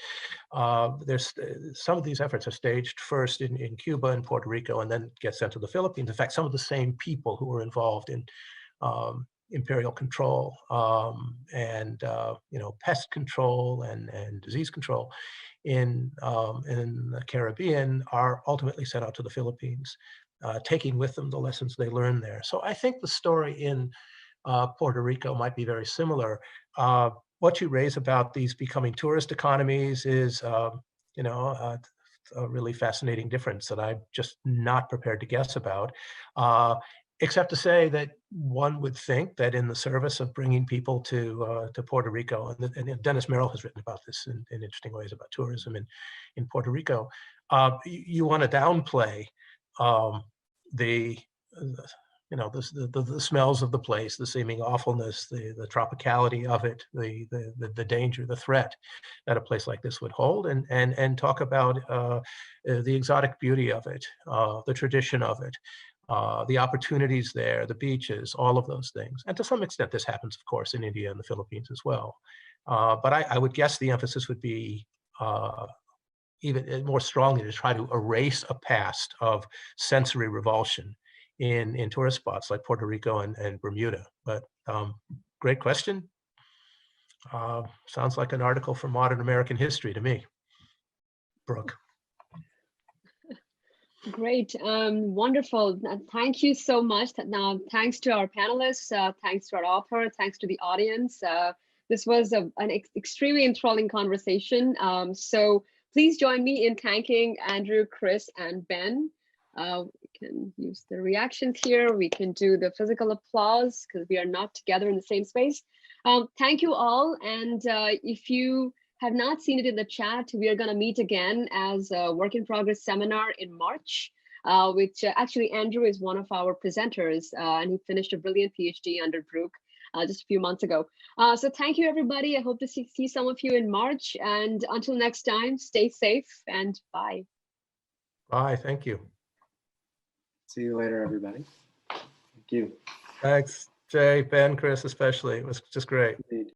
there's some of these efforts are staged first in Cuba and Puerto Rico and then get sent to the Philippines. In fact, some of the same people who were involved in imperial control and pest control and disease control in the Caribbean are ultimately sent out to the Philippines, taking with them the lessons they learned there. So I think the story in Puerto Rico might be very similar. What you raise about these becoming tourist economies is, a really fascinating difference that I'm just not prepared to guess about. Except to say that one would think that in the service of bringing people to Puerto Rico, and Dennis Merrill has written about this in interesting ways about tourism in Puerto Rico, you want to downplay the smells of the place, the seeming awfulness, the tropicality of it, the danger, the threat that a place like this would hold, and talk about the exotic beauty of it, the tradition of it, the opportunities there, the beaches, all of those things. And to some extent, this happens, of course, in India and the Philippines as well. But I would guess the emphasis would be even more strongly to try to erase a past of sensory revulsion in tourist spots like Puerto Rico and Bermuda. But great question. Sounds like an article for Modern American History to me. Brooke. Great, wonderful. Thank you so much. Now, thanks to our panelists, thanks to our author, thanks to the audience. This was an extremely enthralling conversation. So please join me in thanking Andrew, Chris, and Ben. We can use the reactions here. We can do the physical applause because we are not together in the same space. Thank you all. And if you have not seen it in the chat, we are going to meet again as a work in progress seminar in March, which actually Andrew is one of our presenters, and he finished a brilliant PhD under Brooke just a few months ago. So thank you, everybody. I hope to see some of you in March. And until next time, stay safe and bye. Bye. Thank you. See you later, everybody. Thank you. Thanks, Jay, Ben, Chris, especially. It was just great. Indeed.